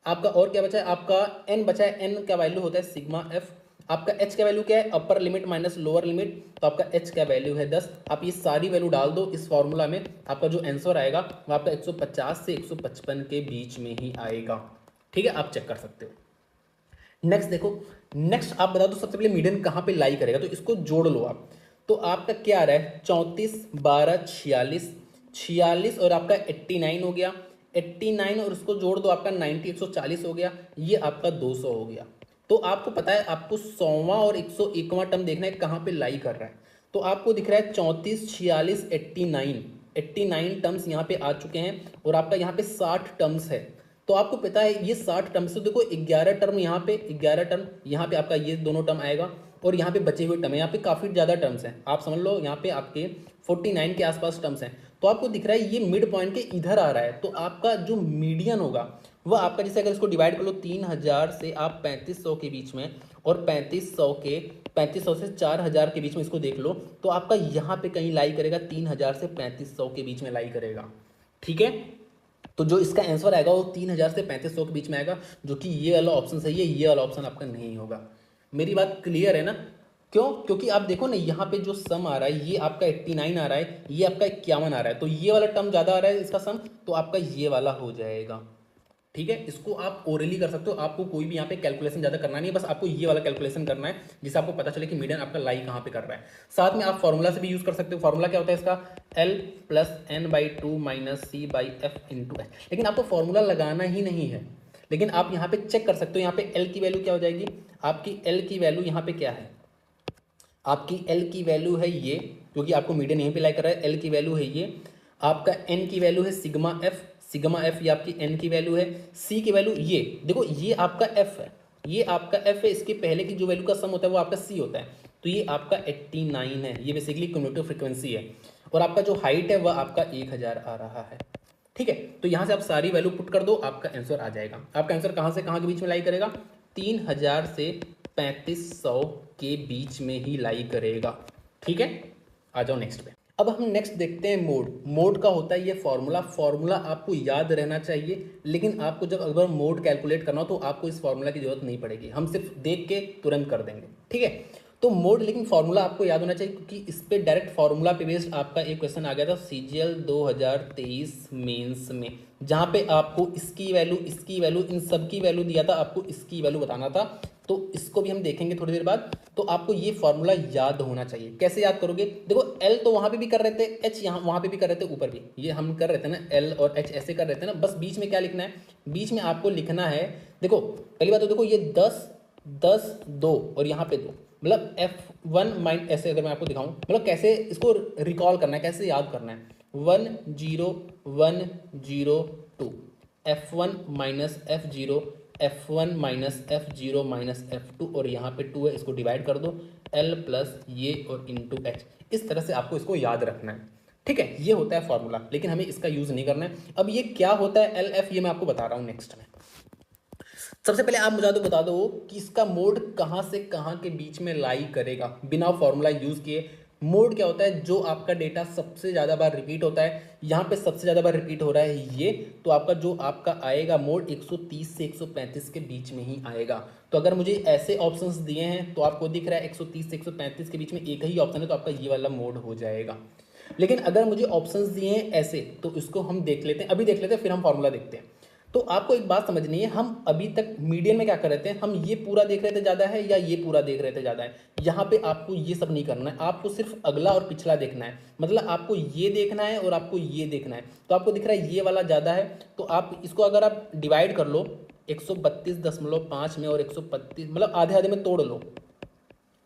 आपका और क्या बचा है, आपका N बचा है, N का वैल्यू होता है सिग्मा F। आपका H का वैल्यू क्या है, upper limit minus lower limit, तो आपका H का वैल्यू है 10। आप ये सारी वैल्यू डाल दो इस फॉर्मूला में, आपका जो आंसर आएगा वो आपका 150 से 155 के बीच में ही आएगा। ठीक है, आप चेक कर सकते हो। नेक्स्ट देखो, नेक्स्ट आप बता दो सबसे पहले मीडियन कहाँ पे लाई करेगा, तो इसको जोड़ लो आप। तो आपका क्या आ रहा है 34 12 46, 46 और आपका 89 हो गया, 89 और उसको जोड़ दो आपका 90 140 हो गया, ये आपका 200 हो गया। तो आपको पता है आपको 100वां और 101वां टर्म देखना है कहाँ पे लाई कर रहा है। तो आपको दिख रहा है 34 46 89 टर्म्स यहाँ पे आ चुके हैं, और आपका यहाँ पे 60 टर्म्स है। तो आपको पता है ये 60 टर्म से देखो 11 टर्म यहाँ पे, 11 टर्म यहाँ पे आपका ये दोनों टर्म आएगा, और यहाँ पे बचे हुए टर्म है, यहाँ पे काफ़ी ज़्यादा टर्म्स हैं। आप समझ लो यहाँ पे आपके 49 के आसपास टर्म्स हैं। तो आपको दिख रहा है ये मिड पॉइंट के इधर आ रहा है। तो आपका जो मीडियन होगा वह आपका, जैसे अगर इसको डिवाइड कर लो 3000 से आप 3500 के बीच में, और 3500 से 4000 के बीच में इसको देख लो, तो आपका यहाँ पे कहीं लाई करेगा 3000 से 3500 के बीच में लाई करेगा। ठीक है, तो जो इसका आंसर आएगा वो 3000 से 3500 के बीच में आएगा, जो कि ये वाला ऑप्शन सही है, ये वाला ऑप्शन आपका नहीं होगा। मेरी बात क्लियर है ना? क्यों? क्योंकि आप देखो ना यहाँ पे जो सम आ रहा है ये आपका 89 आ रहा है, ये आपका 51 आ रहा है, तो ये वाला टर्म ज़्यादा आ रहा है इसका सम, तो आपका ये वाला हो जाएगा। ठीक है, इसको आप ओरली कर सकते हो, आपको कोई भी यहाँ पे कैलकुलेशन ज़्यादा करना नहीं है, बस आपको ये वाला कैलकुलेशन करना है जिससे आपको पता चले कि मीडियन आपका लाई कहाँ पे कर रहा है। साथ में आप फॉर्मूला से भी यूज़ कर सकते हो। फॉर्मूला क्या होता है इसका, L plus n/2 minus C/F into H. लेकिन आपको फॉर्मूला लगाना ही नहीं है, लेकिन आप यहाँ पे चेक कर सकते हो। यहाँ पे L की वैल्यू क्या हो जाएगी, आपकी L की वैल्यू यहाँ पे क्या है, आपकी L की वैल्यू है ये, क्योंकि आपको मीडियन यहीं पे लाई कर रहा है। L की वैल्यू है ये, आपका N की वैल्यू है सिग्मा एफ, सिग्मा एफ ये आपकी N की वैल्यू है। C की वैल्यू ये देखो, ये आपका F है, ये आपका F है, इसके पहले की जो वैल्यू का सम होता है वो आपका C होता है, तो ये आपका 89 है, ये बेसिकली क्यूमुलेटिव फ्रीक्वेंसी है। और आपका जो हाइट है वह आपका 1000 आ रहा है। ठीक है, तो यहाँ से आप सारी वैल्यू पुट कर दो, आपका आंसर आ जाएगा। आपका आंसर कहाँ से कहाँ के बीच में लाई करेगा, 3000 से 3500 के बीच में ही लाई करेगा। ठीक है, आ जाओ नेक्स्ट पे। अब हम नेक्स्ट देखते हैं मोड। मोड का होता है ये फॉर्मूला, फॉर्मूला आपको याद रहना चाहिए, लेकिन आपको जब अगर मोड कैलकुलेट करना हो तो आपको इस फॉर्मूला की जरूरत नहीं पड़ेगी, हम सिर्फ देख के तुरंत कर देंगे। ठीक है, तो मोड, लेकिन फॉर्मूला आपको याद होना चाहिए, क्योंकि इस पे डायरेक्ट फॉर्मूला पे बेस्ड आपका एक क्वेश्चन आ गया था CGL 2023 मेंस में, जहाँ पे आपको इसकी वैल्यू इन सब की वैल्यू दिया था, आपको इसकी वैल्यू बताना था। तो इसको भी हम देखेंगे थोड़ी देर बाद। तो आपको ये फॉर्मूला याद होना चाहिए। कैसे याद करोगे, देखो L तो वहाँ पे भी कर रहे थे, H यहाँ वहाँ पे भी कर रहे थे, ऊपर भी ये हम कर रहे थे ना, L और H ऐसे कर रहे थे ना, बस बीच में क्या लिखना है, बीच में आपको लिखना है, देखो पहली बात तो देखो ये 10 10 2 और यहाँ पे 2, मतलब F1 माइनस, ऐसे अगर मैं आपको दिखाऊं, मतलब कैसे इसको रिकॉल करना है, कैसे याद करना है, 1 0 1 0 2, F1 minus F0, F1 minus F0 minus F2, और यहाँ पे 2 है, इसको डिवाइड कर दो, L प्लस ये और इंटू H। इस तरह से आपको इसको याद रखना है। ठीक है, ये होता है फॉर्मूला, लेकिन हमें इसका यूज नहीं करना है। अब ये क्या होता है LF, ये मैं आपको बता रहा हूँ नेक्स्ट में। सबसे पहले आप मुझे तो बता दो कि इसका मोड कहाँ से कहाँ के बीच में लाई करेगा बिना फॉर्मूला यूज किए। मोड क्या होता है, जो आपका डेटा सबसे ज़्यादा बार रिपीट होता है, यहाँ पे सबसे ज़्यादा बार रिपीट हो रहा है ये, तो आपका जो आपका आएगा मोड 130 से 135 के बीच में ही आएगा। तो अगर मुझे ऐसे ऑप्शंस दिए हैं तो आपको दिख रहा है 130 से 135 के बीच में एक ही ऑप्शन है, तो आपका ये वाला मोड हो जाएगा। लेकिन अगर मुझे ऑप्शंस दिए हैं ऐसे, तो इसको हम देख लेते हैं, अभी देख लेते हैं, फिर हम फॉर्मूला देखते हैं। तो आपको एक बात समझनी है, हम अभी तक मीडियन में क्या कर रहे थे, हम ये पूरा देख रहे थे ज़्यादा है या ये पूरा देख रहे थे ज़्यादा है। यहाँ पे आपको ये सब नहीं करना है, आपको सिर्फ अगला और पिछला देखना है, मतलब आपको ये देखना है और आपको ये देखना है। तो आपको दिख रहा है ये वाला ज़्यादा है, तो आप इसको अगर आप डिवाइड कर लो 132.5 में और 135, मतलब आधे आधे में तोड़ लो,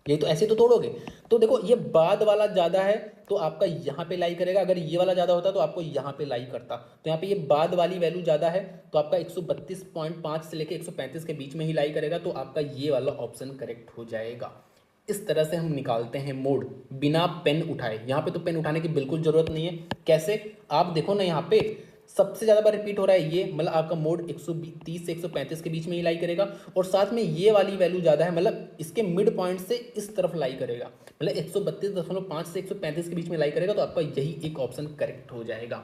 यही तो ऐसे तो तोड़ोगे। तो देखो ये बाद वाला ज़्यादा है तो आपका यहाँ पे लाई करेगा, अगर ये वाला ज़्यादा होता तो आपको यहाँ पे लाई करता। तो यहाँ पे ये बाद वाली वैल्यू ज़्यादा है, तो आपका 132.5 से लेके 135 के बीच में ही लाई करेगा, तो आपका ये वाला ऑप्शन करेक्ट हो जाएगा। इस तरह से हम निकालते हैं मोड बिना पेन उठाए। यहाँ पे तो पेन उठाने की बिल्कुल ज़रूरत नहीं है। कैसे, आप देखो ना, यहाँ पे सबसे ज़्यादा बार रिपीट हो रहा है ये, मतलब आपका मोड 130 से 135 के बीच में ही लाई करेगा, और साथ में ये वाली वैल्यू ज़्यादा है, मतलब इसके मिड पॉइंट से इस तरफ लाई करेगा, मतलब 132.5 से 135 के बीच में लाई करेगा, तो आपका यही एक ऑप्शन करेक्ट हो जाएगा।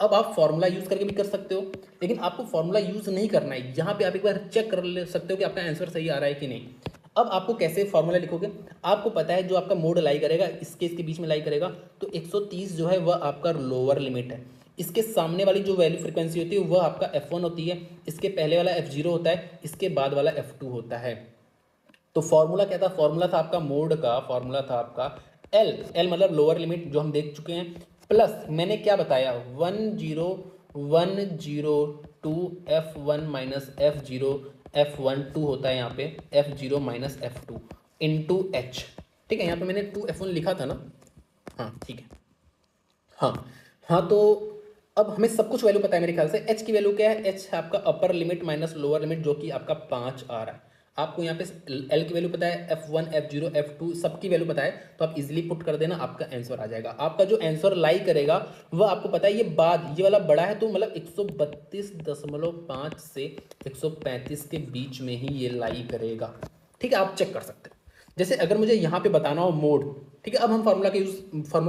अब आप फॉर्मूला यूज़ करके भी कर सकते हो, लेकिन आपको फॉर्मूला यूज़ नहीं करना है। यहाँ पे आप एक बार चेक कर ले सकते हो कि आपका आंसर सही आ रहा है कि नहीं। अब आपको कैसे फॉर्मूला लिखोगे, आपको पता है जो आपका मोड लाई करेगा इसके बीच में लाई करेगा, तो 130 जो है वह आपका लोअर लिमिट है। इसके सामने वाली जो वैल्यू फ्रीक्वेंसी होती है वह आपका F1 होती है, इसके पहले वाला F0 होता है, इसके बाद वाला F2 होता है। तो फॉर्मूला क्या था, फॉर्मूला था आपका मोड का, फॉर्मूला था आपका L मतलब लोअर लिमिट जो हम देख चुके हैं, प्लस मैंने क्या बताया 10102 F1 माइनस F0, F12 होता है यहाँ पे F0 minus F2 into H। ठीक है, यहाँ पे मैंने 2F1 लिखा था ना, हाँ ठीक है, हाँ हाँ। तो अब हमें सब कुछ वैल्यू पता है मेरे ख्याल से। H की वैल्यू क्या है, H है आपका upper limit minus lower limit, जो कि आपका 5 आ रहा है। आपको यहाँ पे L की वैल्यू पता है, F1 F0 F2 सबकी वैल्यू पता है, तो आप इजीली पुट कर देना, आपका आंसर आ जाएगा। आपका जो आंसर लाई करेगा वह आपको पता है, ये बाद ये वाला बड़ा है, तो मतलब 132.5 से 135 के बीच में ही ये लाई करेगा। ठीक है, आप चेक कर सकते हैं। जैसे अगर मुझे यहाँ पे बताना हो मोड, ठीक है, अब हम फार्मूला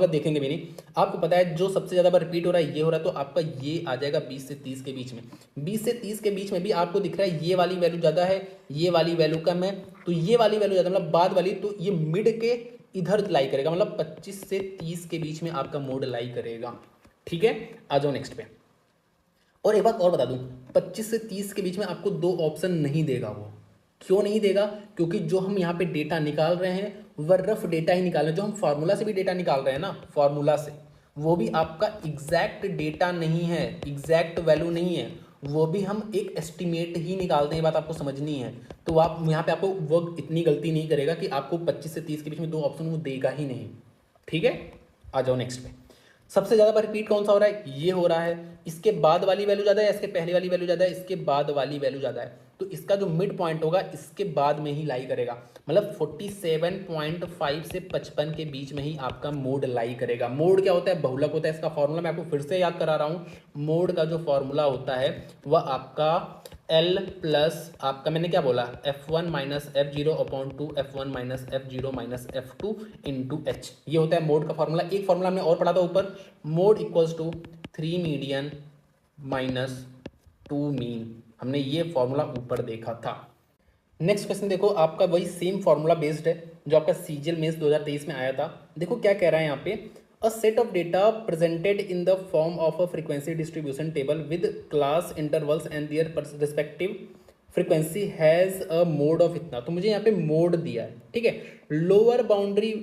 देखेंगे भी नहीं। आपको पता है जो सबसे ज़्यादा बार रिपीट हो रहा है ये हो रहा है, तो आपका ये आ जाएगा 20 से 30 के बीच में। 20 से 30 के बीच में भी आपको दिख रहा है ये वाली वैल्यू ज़्यादा है, ये वाली वैल्यू कम है, तो ये वाली वैल्यू ज़्यादा मतलब बाद वाली, तो ये मिड के इधर लाई करेगा, मतलब 25 से 30 के बीच में आपका मोड लाई करेगा। ठीक है, आ जाओ नेक्स्ट पे। और एक बात और बता दूं, 25 से 30 के बीच में आपको दो ऑप्शन नहीं देगा वो। क्यों नहीं देगा? क्योंकि जो हम यहाँ पे डेटा निकाल रहे हैं वह रफ डेटा ही निकाल रहे हैं। जो हम फार्मूला से भी डेटा निकाल रहे हैं ना, फार्मूला से, वो भी आपका एग्जैक्ट डेटा नहीं है, एग्जैक्ट वैल्यू नहीं है, वो भी हम एक एस्टिमेट ही निकालते हैं। ये बात आपको समझनी है। तो आप यहाँ पे आपको वो इतनी गलती नहीं करेगा कि आपको 25 से 30 के बीच में दो ऑप्शन वो देगा ही नहीं। ठीक है, आ जाओ नेक्स्ट पे। सबसे ज़्यादा बार रिपीट कौन सा हो रहा है? ये हो रहा है। इसके बाद वाली वैल्यू ज़्यादा है, इसके पहले वाली वैल्यू ज़्यादा है, इसके बाद वाली वैल्यू ज़्यादा है। तो इसका जो मिड पॉइंट होगा इसके बाद में ही लाई करेगा, मतलब 47.5 से 55 के बीच में ही आपका मोड लाई करेगा। मोड क्या होता है? बहुलक होता है। इसका फॉर्मूला मैं आपको फिर से याद करा रहा हूँ। मोड का जो फॉर्मूला होता है वह आपका L प्लस आपका, मैंने क्या बोला, F1 minus F0 upon 2 F1 minus F0 minus F2 into H। ये होता है मोड का फॉर्मूला। एक फॉर्मूला हमने और पढ़ा था ऊपर, mode equals to 3 median minus 2 mean. हमने ये फॉर्मूला ऊपर देखा था। नेक्स्ट क्वेश्चन देखो, आपका वही सेम फॉर्मूला बेस्ड है जो आपका सीजीएल मेंस 2023 में आया था। देखो क्या कह रहा है यहाँ पे, a set of data presented in the form of a frequency distribution table with class intervals and their respective frequency has a mode of इतना। तो मुझे यहाँ पे मोड दिया है, ठीक है। Lower boundary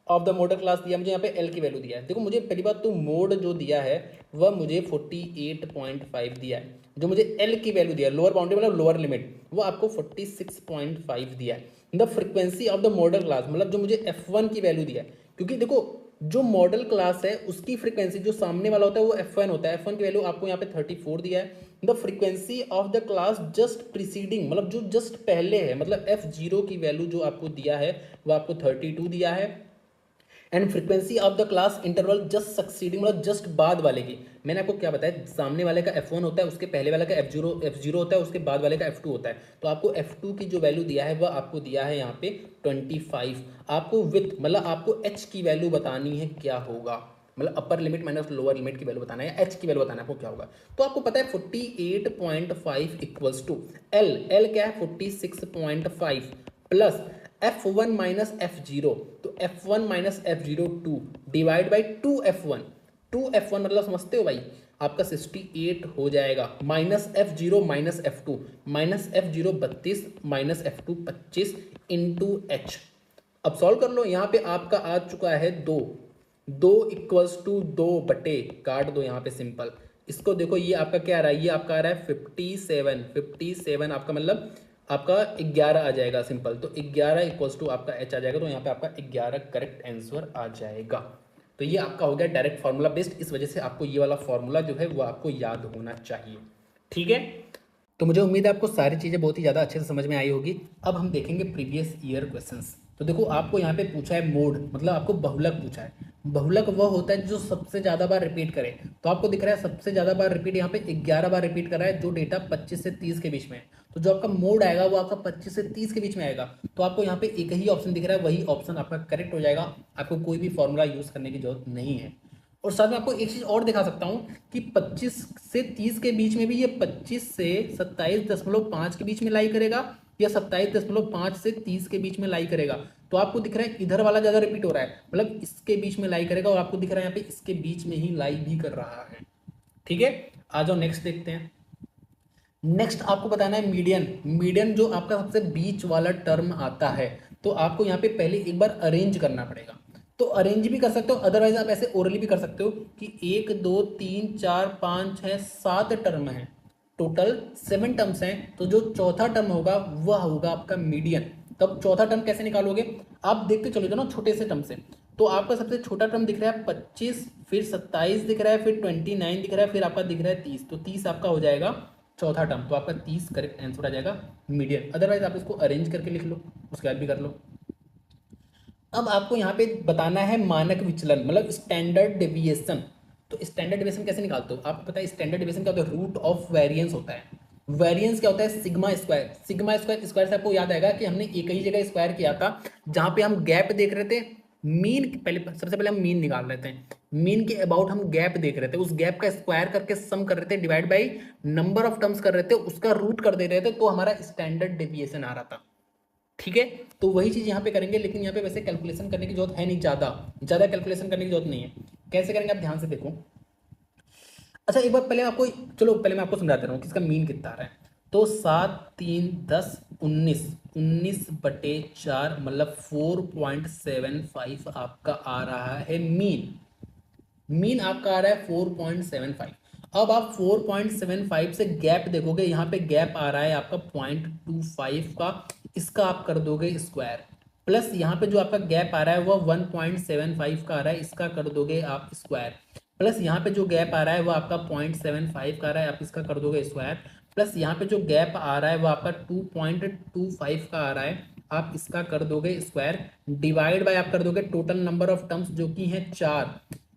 of the model class दिया मुझे, यहाँ पे एल की वैल्यू दिया है। देखो मुझे पहली बात तो मोड जो दिया है वह मुझे 48.5 दिया है। जो मुझे एल की वैल्यू दिया है, लोअर बाउंड्री मतलब लोअर लिमिट, वो आपको 46.5 दिया है। The frequency of the model class मतलब जो मुझे F1 की वैल्यू दिया है, क्योंकि देखो जो मॉडल क्लास है उसकी फ्रीक्वेंसी जो सामने वाला होता है वो F1 होता है। F1 की वैल्यू आपको यहाँ पे 34 दिया है। The frequency of the class just preceding मतलब जो जस्ट पहले है, मतलब F0 की वैल्यू जो आपको दिया है वो आपको 32 दिया है। And frequency of the class interval just succeeding मतलब जस्ट बाद वाले की, मैंने आपको क्या बताया, सामने वाले का F1 होता है, उसके पहले वाले का F0 होता है, उसके बाद वाले का F2 होता है। तो आपको F2 की जो वैल्यू दिया है वह आपको दिया है यहाँ पे 25। आपको विथ मतलब आपको H की वैल्यू बतानी है क्या होगा, मतलब upper limit minus lower limit की वैल्यू बताना है, H की वैल्यू बताना है आपको क्या होगा। तो आपको पता है 48.5 इक्वल्स टू L क्या है 46.5 प्लस F1 माइनस F0, तो F1 minus F0 2 divide by 2F1 मतलब समझते हो भाई, आपका 68 हो जाएगा। Minus F0 minus F2 minus F0 32 minus F2 25 into H। अब सॉल्व कर लो, यहाँ पे आपका आ चुका है 2 इक्वल्स टू 2 बटे काट दो यहाँ पे सिंपल। इसको देखो ये आपका क्या आ रहा है, ये आपका आ रहा है 57 आपका मतलब आपका 11 आ जाएगा सिंपल। तो 11 इक्वल्स टू आपका H आ जाएगा, तो यहाँ पे आपका 11 करेक्ट आंसर आ जाएगा। तो ये आपका हो गया डायरेक्ट फार्मूला बेस्ड, इस वजह से आपको ये वाला फार्मूला जो है वो आपको याद होना चाहिए। ठीक है, तो मुझे उम्मीद है आपको सारी चीज़ें बहुत ही ज़्यादा अच्छे से समझ में आई होगी। अब हम देखेंगे प्रीवियस ईयर क्वेश्चंस। तो देखो आपको यहाँ पे पूछा है मोड, मतलब आपको बहुलक पूछा है। बहुलक वह होता है जो सबसे ज़्यादा बार रिपीट करे। तो आपको दिख रहा है सबसे ज़्यादा बार रिपीट यहाँ पे 11 बार रिपीट कर रहा है, जो डेटा 25 से 30 के बीच में है। तो जो आपका मोड आएगा वो आपका 25 से 30 के बीच में आएगा। तो आपको यहाँ पे एक ही ऑप्शन दिख रहा है, वही ऑप्शन आपका करेक्ट हो जाएगा। आपको कोई भी फॉर्मूला यूज़ करने की जरूरत नहीं है। और साथ में आपको एक चीज़ और दिखा सकता हूँ कि 25 से 30 के बीच में भी ये 25 से 27.5 के बीच में लाई करेगा, या 27.5 से 30 के बीच में लाई करेगा। तो आपको दिख रहा है इधर वाला ज़्यादा रिपीट हो रहा है, मतलब इसके बीच में लाई करेगा, और आपको दिख रहा है यहाँ पे इसके बीच में ही लाई भी कर रहा है। ठीक है, आ जाओ नेक्स्ट देखते हैं। नेक्स्ट आपको बताना है मीडियन। मीडियन जो आपका सबसे बीच वाला टर्म आता है, तो आपको यहाँ पे पहले एक बार अरेंज करना पड़ेगा। तो अरेंज भी कर सकते हो, अदरवाइज आप ऐसे ओरली भी कर सकते हो कि 1 2 3 4 5 6 7 टर्म है, टोटल 7 टर्म्स हैं। तो जो चौथा टर्म होगा वह होगा आपका मीडियन। तब चौथा टर्म कैसे निकालोगे, आप देखते चलो ना छोटे से टर्म से। तो आपका सबसे छोटा टर्म दिख रहा है 25, फिर 27 दिख रहा है, फिर 29 दिख रहा है, फिर आपका दिख रहा है 30। तो 30 आपका हो जाएगा चौथा टर्म। तो आपका 30 करेक्ट आंसर आ जाएगा मीडियन। अदरवाइज आप इसको अरेंज करके लिख लो, उसके बाद भी कर लो। अब आपको यहाँ पे बताना है मानक विचलन मतलब स्टैंडर्ड डेविएशन। तो स्टैंडर्ड डेविएशन कैसे निकालते हो, आपको पता है स्टैंडर्ड डेविएशन क्या होता है, रूट ऑफ वेरिएंस होता है। वेरिएंस क्या होता है, सिग्मा स्क्वायर। सिग्मा स्क्वायर से आपको याद आएगा कि हमने एक ही जगह स्क्वायर किया था, जहां पे हम गैप देख रहे थे। मीन पहले, सबसे पहले हम मीन निकाल रहे थे, मीन के अबाउट हम गैप देख रहे थे, उस गैप का स्क्वायर करके सम कर रहे थे, divide by number of terms कर रहे थे, उसका रूट कर दे रहे थे, तो हमारा स्टैंडर्ड डेविएशन आ रहा था। ठीक है, तो वही चीज यहाँ पे करेंगे, लेकिन यहाँ पे वैसे कैलकुलेशन करने की जरूरत है नहीं, ज्यादा कैलकुलेशन करने की जरूरत नहीं है। कैसे करेंगे आप ध्यान से देखो। अच्छा एक बार पहले आपको, चलो पहले मैं आपको समझा दे रहा हूँ कि इसका मीन कितना आ रहा है। तो 7 3 10 19, 19/4 मतलब 4.75 आपका आ रहा है मीन। मीन आपका आ रहा है 4.75। अब आप 4.75 से गैप देखोगे, यहाँ पे गैप आ रहा है आपका 0.25 का, इसका आप कर दोगे स्क्वायर, प्लस यहाँ पे जो आपका गैप आ रहा है वह 1.75 का आ रहा है, इसका कर दोगे आप स्क्वायर, प्लस यहाँ पे जो गैप आ रहा है वो आपका 0.75 का आ रहा है, आप इसका कर दोगे स्क्वायर, प्लस यहाँ पे जो गैप आ रहा है वो आपका 2.25 का आ रहा है, आप इसका कर दोगे स्क्वायर, डिवाइड बाय आप कर दोगे टोटल नंबर ऑफ टर्म्स जो कि है 4।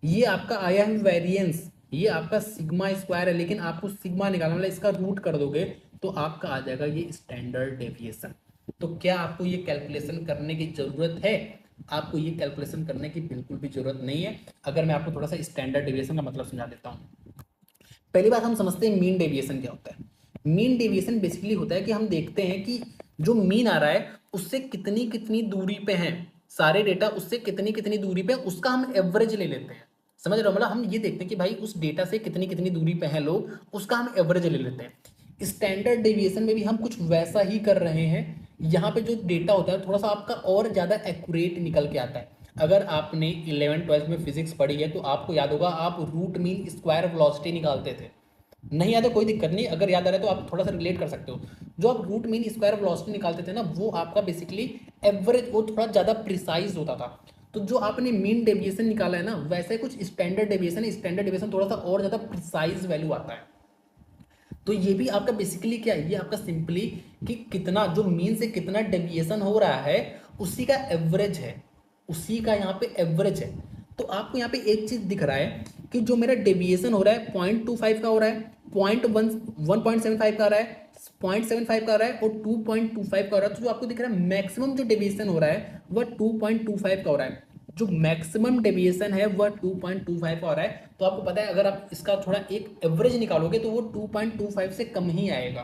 ये आपका आया है वेरिएंस, ये आपका सिग्मा स्क्वायर है, लेकिन आपको सिग्मा निकालना, मतलब इसका रूट कर दोगे तो आपका आ जाएगा ये स्टैंडर्ड डेविएशन। तो क्या आपको ये कैलकुलेशन करने की जरूरत है? आपको ये कैलकुलेशन करने की बिल्कुल भी जरूरत नहीं है। अगर मैं आपको थोड़ा सा स्टैंडर्ड डेविएशन का मतलब समझा देता हूँ। पहली बात हम समझते हैं मीन डेविएशन क्या होता है। मीन डेविएशन बेसिकली होता है कि हम देखते हैं कि जो मीन आ रहा है उससे कितनी कितनी दूरी पे है, सारे डेटा उससे कितनी कितनी दूरी पे है, उसका हम एवरेज ले लेते हैं। समझ रहे हो? मतलब हम ये देखते हैं कि भाई उस डेटा से कितनी कितनी दूरी पे हैं लोग, उसका हम एवरेज ले लेते हैं। स्टैंडर्ड डेविएशन में भी हम कुछ वैसा ही कर रहे हैं। यहाँ पे जो डेटा होता है थोड़ा सा आपका और ज़्यादा एक्यूरेट निकल के आता है। अगर आपने 11th 12th में फिजिक्स पढ़ी है तो आपको याद होगा, आप रूट मीन स्क्वायर वेलोसिटी निकालते थे। नहीं याद है कोई दिक्कत नहीं, अगर याद आ रहा है तो आप थोड़ा सा रिलेट कर सकते हो। जो आप रूट मीन स्क्वायर वेलोसिटी निकालते थे ना, वो आपका बेसिकली एवरेज, वो थोड़ा ज़्यादा प्रिसाइज होता था। तो जो आपने मीन डेविएशन निकाला है ना, वैसे कुछ स्टैंडर्ड डेविएशन है। स्टैंडर्ड डेविएशन थोड़ा सा और ज़्यादा प्रिसाइज वैल्यू आता है। तो ये भी आपका बेसिकली क्या है, ये आपका सिंपली कि कितना जो मीन से कितना डेविएशन हो रहा है उसी का एवरेज है, उसी का यहाँ पे एवरेज है। तो आपको यहाँ पे एक चीज दिख रहा है कि जो मेरा डेविएशन हो रहा है 0.25 का हो रहा है, 1.75 का आ रहा है, 0.75 का आ रहा है और 2.25 का हो रहा है। तो जो आपको दिख रहा है मैक्सिमम जो डेविएशन हो रहा है वह 2.25 का हो रहा है। जो मैक्सिमम डेविएशन है वह 2.25 का हो रहा है। तो आपको पता है अगर आप इसका थोड़ा एक एवरेज निकालोगे तो वो 2.25 से कम ही आएगा।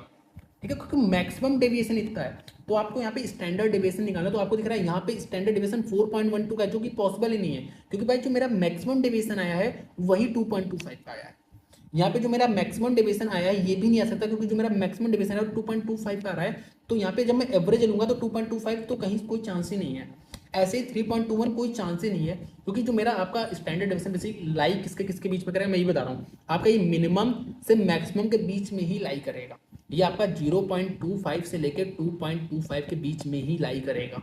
ठीक है, क्योंकि मैक्सिमम डेविएशन इतना है। तो आपको यहाँ पे स्टैंडर्ड डेविएशन निकालना, तो आपको दिख रहा है यहाँ पे स्टैंडर्ड डेविएशन 4.12 का है, जो कि पॉसिबल ही नहीं है, क्योंकि भाई जो मेरा मैक्सिमम डेविएशन आया है वही 2.25 का आया है। यहाँ पे जो मेरा मैक्सिमम डेविएशन आया है ये भी नहीं आ सकता, क्योंकि जो मेरा मैक्सिमम डेविएशन है वो 2.25 का आ रहा है। तो यहाँ पे जब मैं एवरेज लूंगा तो 2.25 तो कहीं कोई चांस ही नहीं है। ऐसे ही 3.21 कोई चांस ही नहीं है, क्योंकि जो मेरा आपका स्टैंडर्ड डेविएशन बेसिक लाई किसके किसके बीच में करेगा मैं ये बता रहा हूँ। आपका ये मिनिमम से मैक्सिमम के बीच में ही लाई करेगा। ये आपका 0.25 से लेकर 2.25 के बीच में ही लाई करेगा।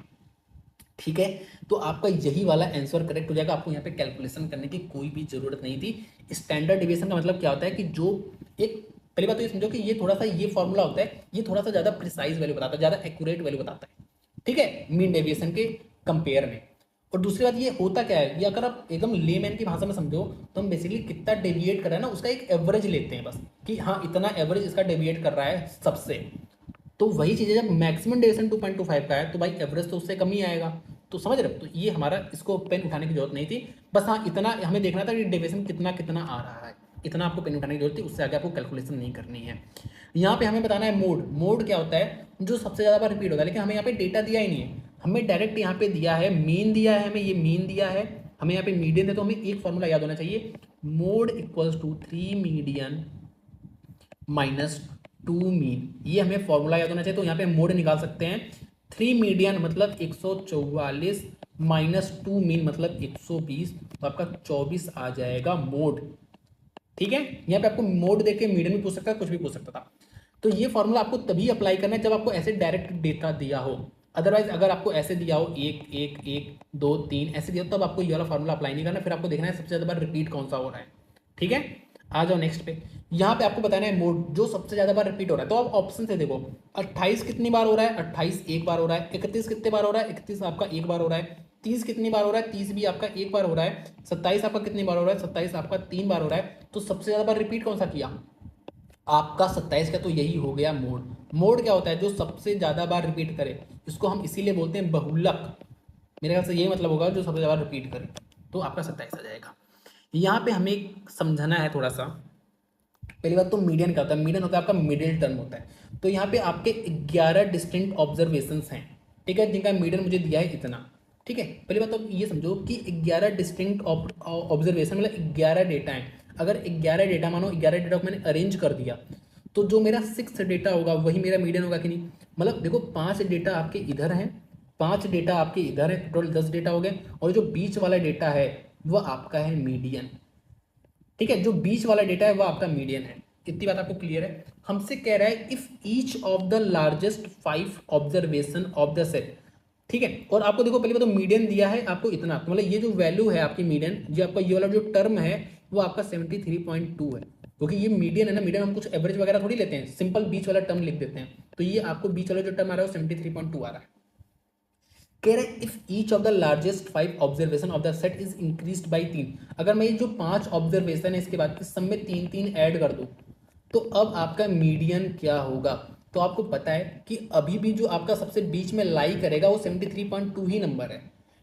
ठीक है, तो आपका यही वाला आंसर करेक्ट हो जाएगा। आपको यहाँ पे कैलकुलेशन करने की कोई भी जरूरत नहीं थी। स्टैंडर्ड डेविएशन का मतलब क्या होता है कि जो एक, पहली बात तो ये समझो कि ये थोड़ा सा ये फॉर्मूला होता है, ये थोड़ा सा ज़्यादा प्रिसाइज वैल्यू बताता है, ज़्यादा एक्यूरेट वैल्यू बताता है। ठीक है, मीन डेविएशन के कंपेयर में। और दूसरी बात ये होता क्या है, ये अगर आप एकदम लेमैन की भाषा में समझो तो हम बेसिकली कितना डेविएट कर रहा है ना उसका एक एवरेज लेते हैं बस, कि हाँ इतना एवरेज इसका डेविएट कर रहा है सबसे। तो वही चीज़ है, जब मैक्सिमम डेविएशन 2.25 का है तो भाई एवरेज तो उससे कम ही आएगा। तो समझ रहे हो? तो ये हमारा, इसको पेन उठाने की जरूरत नहीं थी, बस हाँ इतना हमें देखना था कि डेविएशन कितना कितना आ रहा है, इतना आपको पेन उठाने की जरूरत थी, उससे आगे आपको कैलकुलेशन नहीं करनी है। यहाँ पे हमें बताना है मोड। मोड क्या होता है? जो सबसे ज़्यादा बार रिपीट होता है, लेकिन हमें यहाँ पे डेटा दिया ही नहीं है, हमें डायरेक्ट यहाँ पे दिया है मीन, दिया है हमें ये मीन दिया है, हमें यहाँ पे मीडियन है। तो हमें एक फॉर्मूला याद होना चाहिए, mode equals to 3 median minus 2 mean, ये हमें फॉर्मूला याद होना चाहिए। तो यहाँ पे मोड निकाल सकते हैं, 3 मीडियन मतलब 144 माइनस 2 मीन मतलब 120, तो आपका 24 आ जाएगा मोड। ठीक है, यहाँ पे आपको मोड देके मीडियन भी पूछ सकता है, कुछ भी पूछ सकता था। तो ये फॉर्मूला आपको तभी अप्लाई करना है जब आपको ऐसे डायरेक्ट डेटा दिया हो। अदरवाइज अगर आपको ऐसे दिया हो 1 1 1 2 3 ऐसे दिया हो, तब आपको ये वाला फॉर्मूला अप्लाई नहीं करना, फिर आपको देखना है सबसे ज़्यादा बार रिपीट कौन सा हो रहा है। ठीक है, आ जाओ नेक्स्ट पे। यहाँ पे आपको बताना है मोड जो सबसे ज़्यादा बार रिपीट हो रहा है। तो आप ऑप्शन से देखो, 28 कितनी बार हो रहा है, 28 एक बार हो रहा है, 31 कितने बार हो रहा है, 31 आपका एक बार हो रहा है, 30 कितनी बार हो रहा है, 30 भी आपका एक बार हो रहा है, 27 आपका कितनी बार हो रहा है, 27 आपका 3 बार हो रहा है। तो सबसे ज़्यादा बार रिपीट कौन सा किया आपका? 27 का। तो यही हो गया मोड। मोड क्या होता है? जो सबसे ज़्यादा बार रिपीट करे, इसको हम इसीलिए बोलते हैं बहुलक। मेरे ख्याल से यही मतलब होगा, जो सबसे ज़्यादा रिपीट करे। तो आपका 27 आ जाएगा। यहाँ पे हमें समझाना है थोड़ा सा। पहली बात तो मीडियन क्या होता है? मीडियन होता है आपका मिडिल टर्म होता है। तो यहाँ पे आपके 11 डिस्टिंक्ट ऑब्जर्वेशंस हैं, ठीक है, जिनका मीडियन मुझे दिया है इतना। ठीक है, पहली बात तो ये समझो कि 11 डिस्टिंक्ट ऑब्जर्वेशन मतलब 11 डेटा हैं। अगर 11 डेटा, मानो 11 डेटा को मैंने अरेंज कर दिया, तो जो मेरा 6 डेटा होगा वही मेरा मीडियन होगा कि नहीं। मतलब देखो 5 डेटा आपके इधर हैं, 5 डेटा आपके इधर है, टोटल 10 डेटा हो गए, और जो बीच वाला डेटा है वो आपका है मीडियन। ठीक है, जो बीच वाला डेटा है वो आपका मीडियन है। इतनी बात आपको क्लियर है। हमसे कह रहा है if each of the largest 5 observation of the set. ठीक है, और आपको देखो पहले तो मीडियन दिया है आपको इतना, तो मतलब ये जो वैल्यू है आपकी मीडियन, जो आपका ये वाला जो टर्म है वो आपका 73.2 है, क्योंकि ये मीडियन है ना। मीडियन हम कुछ एवरेज वगैरह थोड़ी लेते हैं, सिंपल बीच वाला टर्म लिख देते हैं। तो ये आपको बीच वाला जो टर्म आ रहा है वो 73.2 आ रहा है। कह रहे if each of the largest 5 observation of the set is increased by 3। अगर मैं ये जो 5 ऑब्जर्वेशन है इसके बाद सब में 3-3 ऐड कर दूं, तो अब आपका मीडियन क्या होगा। तो आपको पता है कि अभी भी जो आपका सबसे बीच में लाई करेगा वो 73.2 ही नंबर है,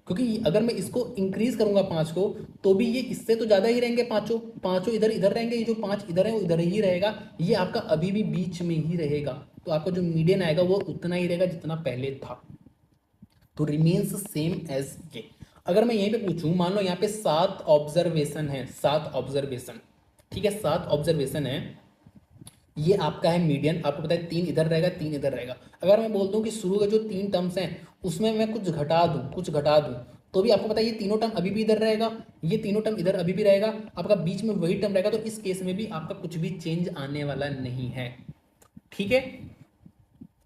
क्योंकि अगर मैं इसको इंक्रीज करूंगा 5 को, तो भी ये इससे तो ज़्यादा ही रहेंगे, पाँचों पाँचों इधर इधर रहेंगे, ये जो 5 इधर है वो इधर ही रहेगा, ये आपका अभी भी बीच में ही रहेगा। तो आपका जो मीडियन आएगा वो उतना ही रहेगा जितना पहले था, तो रिमेन्स सेम एज ये। अगर मैं यहीं पे पूछूं, मान लो यहाँ पे 7 ऑब्जर्वेशन है, 7 ऑब्जर्वेशन, ठीक है 7 ऑब्जर्वेशन है, ये आपका है मीडियन। आपको पता है 3 इधर रहेगा 3 इधर रहेगा। अगर मैं बोल दूं कि शुरू के जो 3 टर्म्स हैं उसमें मैं कुछ घटा दूं, कुछ घटा दूं, तो भी आपको पता है ये तीनों टर्म अभी भी इधर रहेगा, ये तीनों टर्म इधर अभी भी रहेगा, आपका बीच में वही टर्म रहेगा। तो इस केस में भी आपका कुछ भी चेंज आने वाला नहीं है। ठीक है,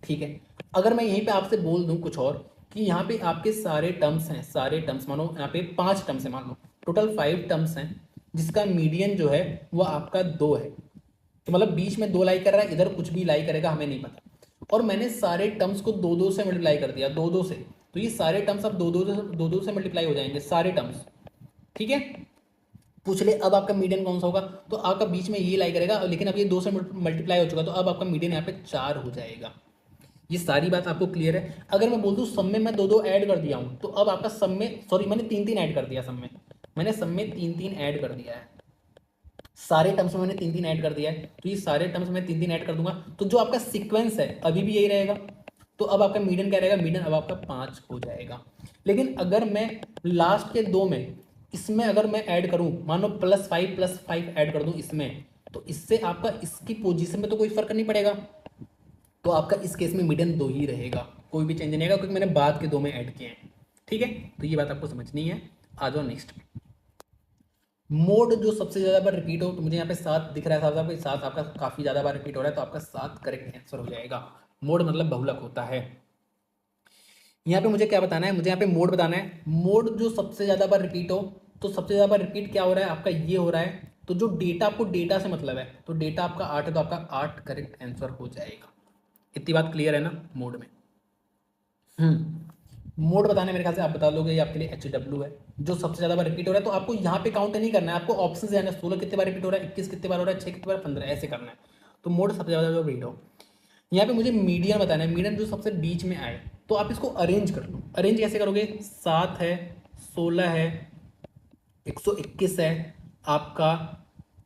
ठीक है। अगर मैं यहीं पे आपसे बोल दूं कुछ और, कि यहाँ पे आपके सारे टर्म्स हैं, सारे टर्म्स मानो यहाँ पे 5 टर्म्स हैं, मान लो टोटल 5 टर्म्स हैं, जिसका मीडियन जो है वो आपका 2 है। तो मतलब बीच में 2 लाई कर रहा है, इधर कुछ भी लाई करेगा हमें नहीं पता। और मैंने सारे टर्म्स को 2-2 से मल्टीप्लाई कर दिया, 2-2 से, तो ये सारे टर्म्स अब 2-2 से मल्टीप्लाई हो जाएंगे सारे टर्म्स। ठीक है, पूछ ले अब आपका मीडियन कौन सा होगा, तो आपका बीच में ये लाई करेगा, लेकिन अब ये 2 से मल्टीप्लाई हो चुका, तो अब आपका मीडियन यहाँ पे 4 हो जाएगा। ये सारी बात आपको क्लियर है। अगर मैं बोल दूं सब में मैं 2-2 ऐड कर दिया हूं, तो अब आपका सब में, सॉरी मैंने 3-3 ऐड कर दिया, सब में मैंने सब में 3-3 ऐड कर दिया है, सारे टर्म्स में मैंने 3-3 ऐड कर दिया है। तो ये सारे टर्म्स में 3-3 ऐड कर दूंगा, तो जो आपका सीक्वेंस है अभी भी यही रहेगा। तो अब आपका मीडियन क्या रहेगा, मीडियन अब आपका 5 हो जाएगा। लेकिन अगर मैं लास्ट के 2 में, इसमें अगर मैं ऐड करूं, मान लो +5 ऐड कर दूं इसमें, तो इससे आपका इसकी पोजीशन में तो कोई फर्क नहीं पड़ेगा, तो आपका इस केस में मीडियन 2 ही रहेगा, कोई भी चेंज नहीं आएगा, क्योंकि मैंने बाद के 2 में ऐड किए हैं। ठीक है, तो ये बात आपको समझनी है। आ जाओ नेक्स्ट। मोड जो सबसे ज़्यादा बार रिपीट हो, तो मुझे यहाँ पे 7 दिख रहा है, साहब साहब 7 आपका काफ़ी ज़्यादा बार रिपीट हो रहा है, तो आपका 7 करेक्ट आंसर हो जाएगा। मोड मतलब बहुलक होता है। यहाँ पे मुझे क्या बताना है, मुझे यहाँ पे मोड बताना है। मोड जो सबसे ज़्यादा बार रिपीट हो, तो सबसे ज़्यादा बार रिपीट क्या हो रहा है आपका, ये हो रहा है। तो जो डेटा, आपको डेटा से मतलब है, तो डेटा आपका 8 है, तो आपका 8 करेक्ट आंसर हो जाएगा। इतनी बात क्लियर है ना मोड में। मोड बताने मेरे ख्याल से आप बता लोगे, ये आपके लिए HW है, जो सबसे ज़्यादा बार रिपीट हो रहा है। तो आपको यहाँ पे काउंट नहीं करना है, आपको ऑप्शन से जाना है, 16 कितने बार रिपीट हो रहा है, 21 कितने बार हो रहा है, 6 कितने बार, 15 ऐसे करना है। तो मोड सबसे ज़्यादा जो रिपीट हो। यहाँ पे मुझे मीडियन बताना है, मीडियन जो सबसे बीच में आए, तो आप इसको अरेंज कर लो। अरेंज कैसे करोगे, 7 है, 16 है, 121 है, आपका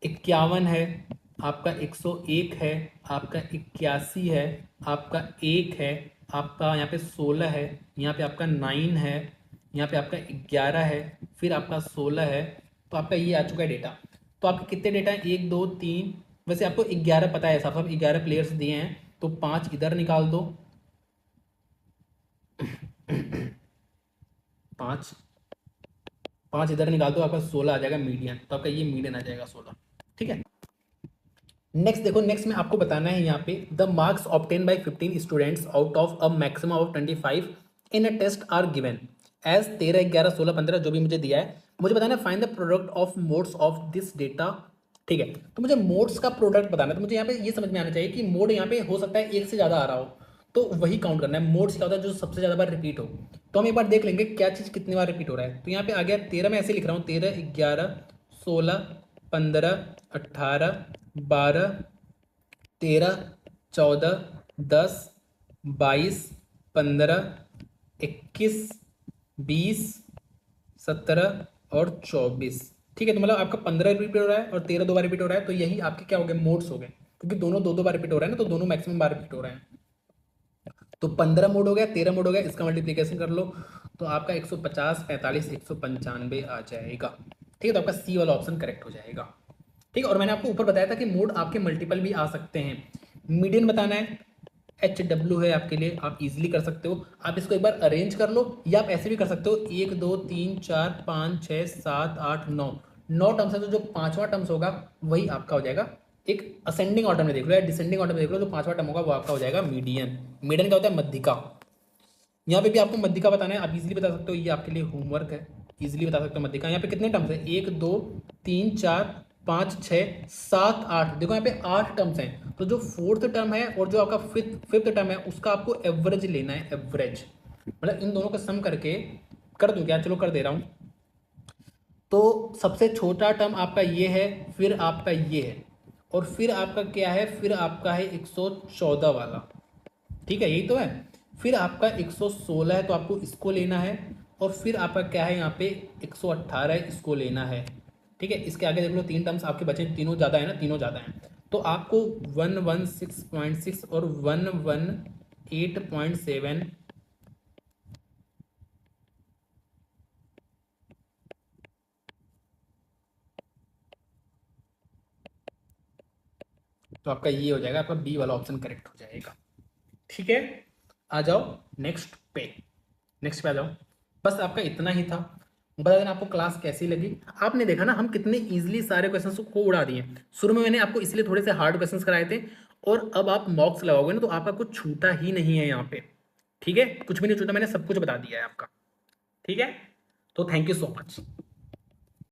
51 है, आपका 101 है, आपका 81 है, आपका 1 है, आपका यहाँ पे 16 है, यहाँ पे आपका 9 है, यहाँ पे आपका 11 है, फिर आपका 16 है। तो आपका ये आ चुका है डेटा। तो आपके कितने डेटा हैं, 1 2 3, वैसे आपको 11 पता है, साहब 11 प्लेयर्स दिए हैं, तो 5 इधर निकाल दो, 5 5 इधर निकाल दो, आपका 16 आ जाएगा मीडियन। तो आपका ये मीडियन आ जाएगा 16। ठीक है, नेक्स्ट देखो, नेक्स्ट में आपको बताना है यहाँ पे the marks obtain by 15 students out of a maximum of 25 in a test are given as 13 11 16 15 जो भी मुझे दिया है। मुझे बताना है find the product of modes of this data. ठीक है, तो मुझे मोड्स का प्रोडक्ट बताना है। तो मुझे यहाँ पे ये समझ में आना चाहिए कि मोड यहाँ पे हो सकता है एक से ज़्यादा आ रहा हो, तो वही काउंट करना है। मोड्स क्या होता है, जो सबसे ज़्यादा बार रिपीट हो। तो हम एक बार देख लेंगे क्या चीज़ कितनी बार रिपीट हो रहा है। तो यहाँ पे आ गया 13, मैं ऐसे लिख रहा हूँ, 13 11 16 15 18 12 13 14 10 22 15 21 20 17 और 24। ठीक है, तो मतलब आपका 15 रिपीट हो रहा है और 13 2 बार रिपीट हो रहा है, तो यही आपके क्या हो गए, मोड्स हो गए, क्योंकि दोनों 2 2 बार रिपीट हो रहा है ना, तो दोनों मैक्सिमम बार रिपीट हो रहे हैं। तो 15 मोड हो गया, 13 मोड हो गया, इसका मल्टीप्लीकेशन कर लो, तो आपका 150 45 195 आ जाएगा। ठीक है, तो आपका सी वाला ऑप्शन करेक्ट हो जाएगा। ठीक है। और मैंने आपको ऊपर बताया था कि मोड आपके मल्टीपल भी आ सकते हैं। मीडियन बताना है, HW है आपके लिए, आप इजीली कर सकते हो। आप इसको एक बार अरेंज कर लो, या आप ऐसे भी कर सकते हो, 1 2 3 4 5 6 7 8 9, 9 टर्म्स है, तो जो पांचवा टर्म्स होगा वही आपका हो जाएगा एक असेंडिंग ऑर्डर में देख लो या डिसेंडिंग ऑर्डर में देख लो, जो पांचवा टर्म होगा वो आपका हो जाएगा मीडियन। मीडियन क्या होता है? मध्यिका। यहाँ पे भी आपको मध्यिका बताना है, आप इजीली बता सकते हो, ये आपके लिए होमवर्क है, इजीली बता सकते हो मध्यिका। यहाँ पे कितने टर्म्स है? 1 2 3 4 5 6 7 8, देखो यहाँ पे 8 टर्म्स हैं। तो जो फोर्थ टर्म है और जो आपका फिफ्थ टर्म है उसका आपको एवरेज लेना है, एवरेज मतलब इन दोनों का सम करके। कर दूं क्या? चलो कर दे रहा हूँ। तो सबसे छोटा टर्म आपका ये है, फिर आपका ये है, और फिर आपका क्या है? फिर आपका है 114 वाला, ठीक है, यही तो है। फिर आपका 116 है, तो आपको इसको लेना है। और फिर आपका क्या है? यहाँ पे 118 है, इसको लेना है। ठीक है, इसके आगे देख लो, 3 टर्म्स आपके बचे, तीनों ज़्यादा है ना, तीनों ज़्यादा हैं। तो आपको 116.6 और 118.7, तो आपका ये हो जाएगा, आपका बी वाला ऑप्शन करेक्ट हो जाएगा। ठीक है, आ जाओ नेक्स्ट पे। नेक्स्ट पे आ जाओ। बस आपका इतना ही था। बता देना आपको क्लास कैसी लगी। आपने देखा ना हम कितने इजीली सारे क्वेश्चंस को उड़ा दिए। शुरू में मैंने आपको इसलिए थोड़े से हार्ड क्वेश्चंस कराए थे, और अब आप मॉक्स लगाओगे ना तो आपका कुछ छूटा ही नहीं है यहाँ पे। ठीक है, कुछ भी नहीं छूटा, मैंने सब कुछ बता दिया है आपका। ठीक है, तो थैंक यू सो मच।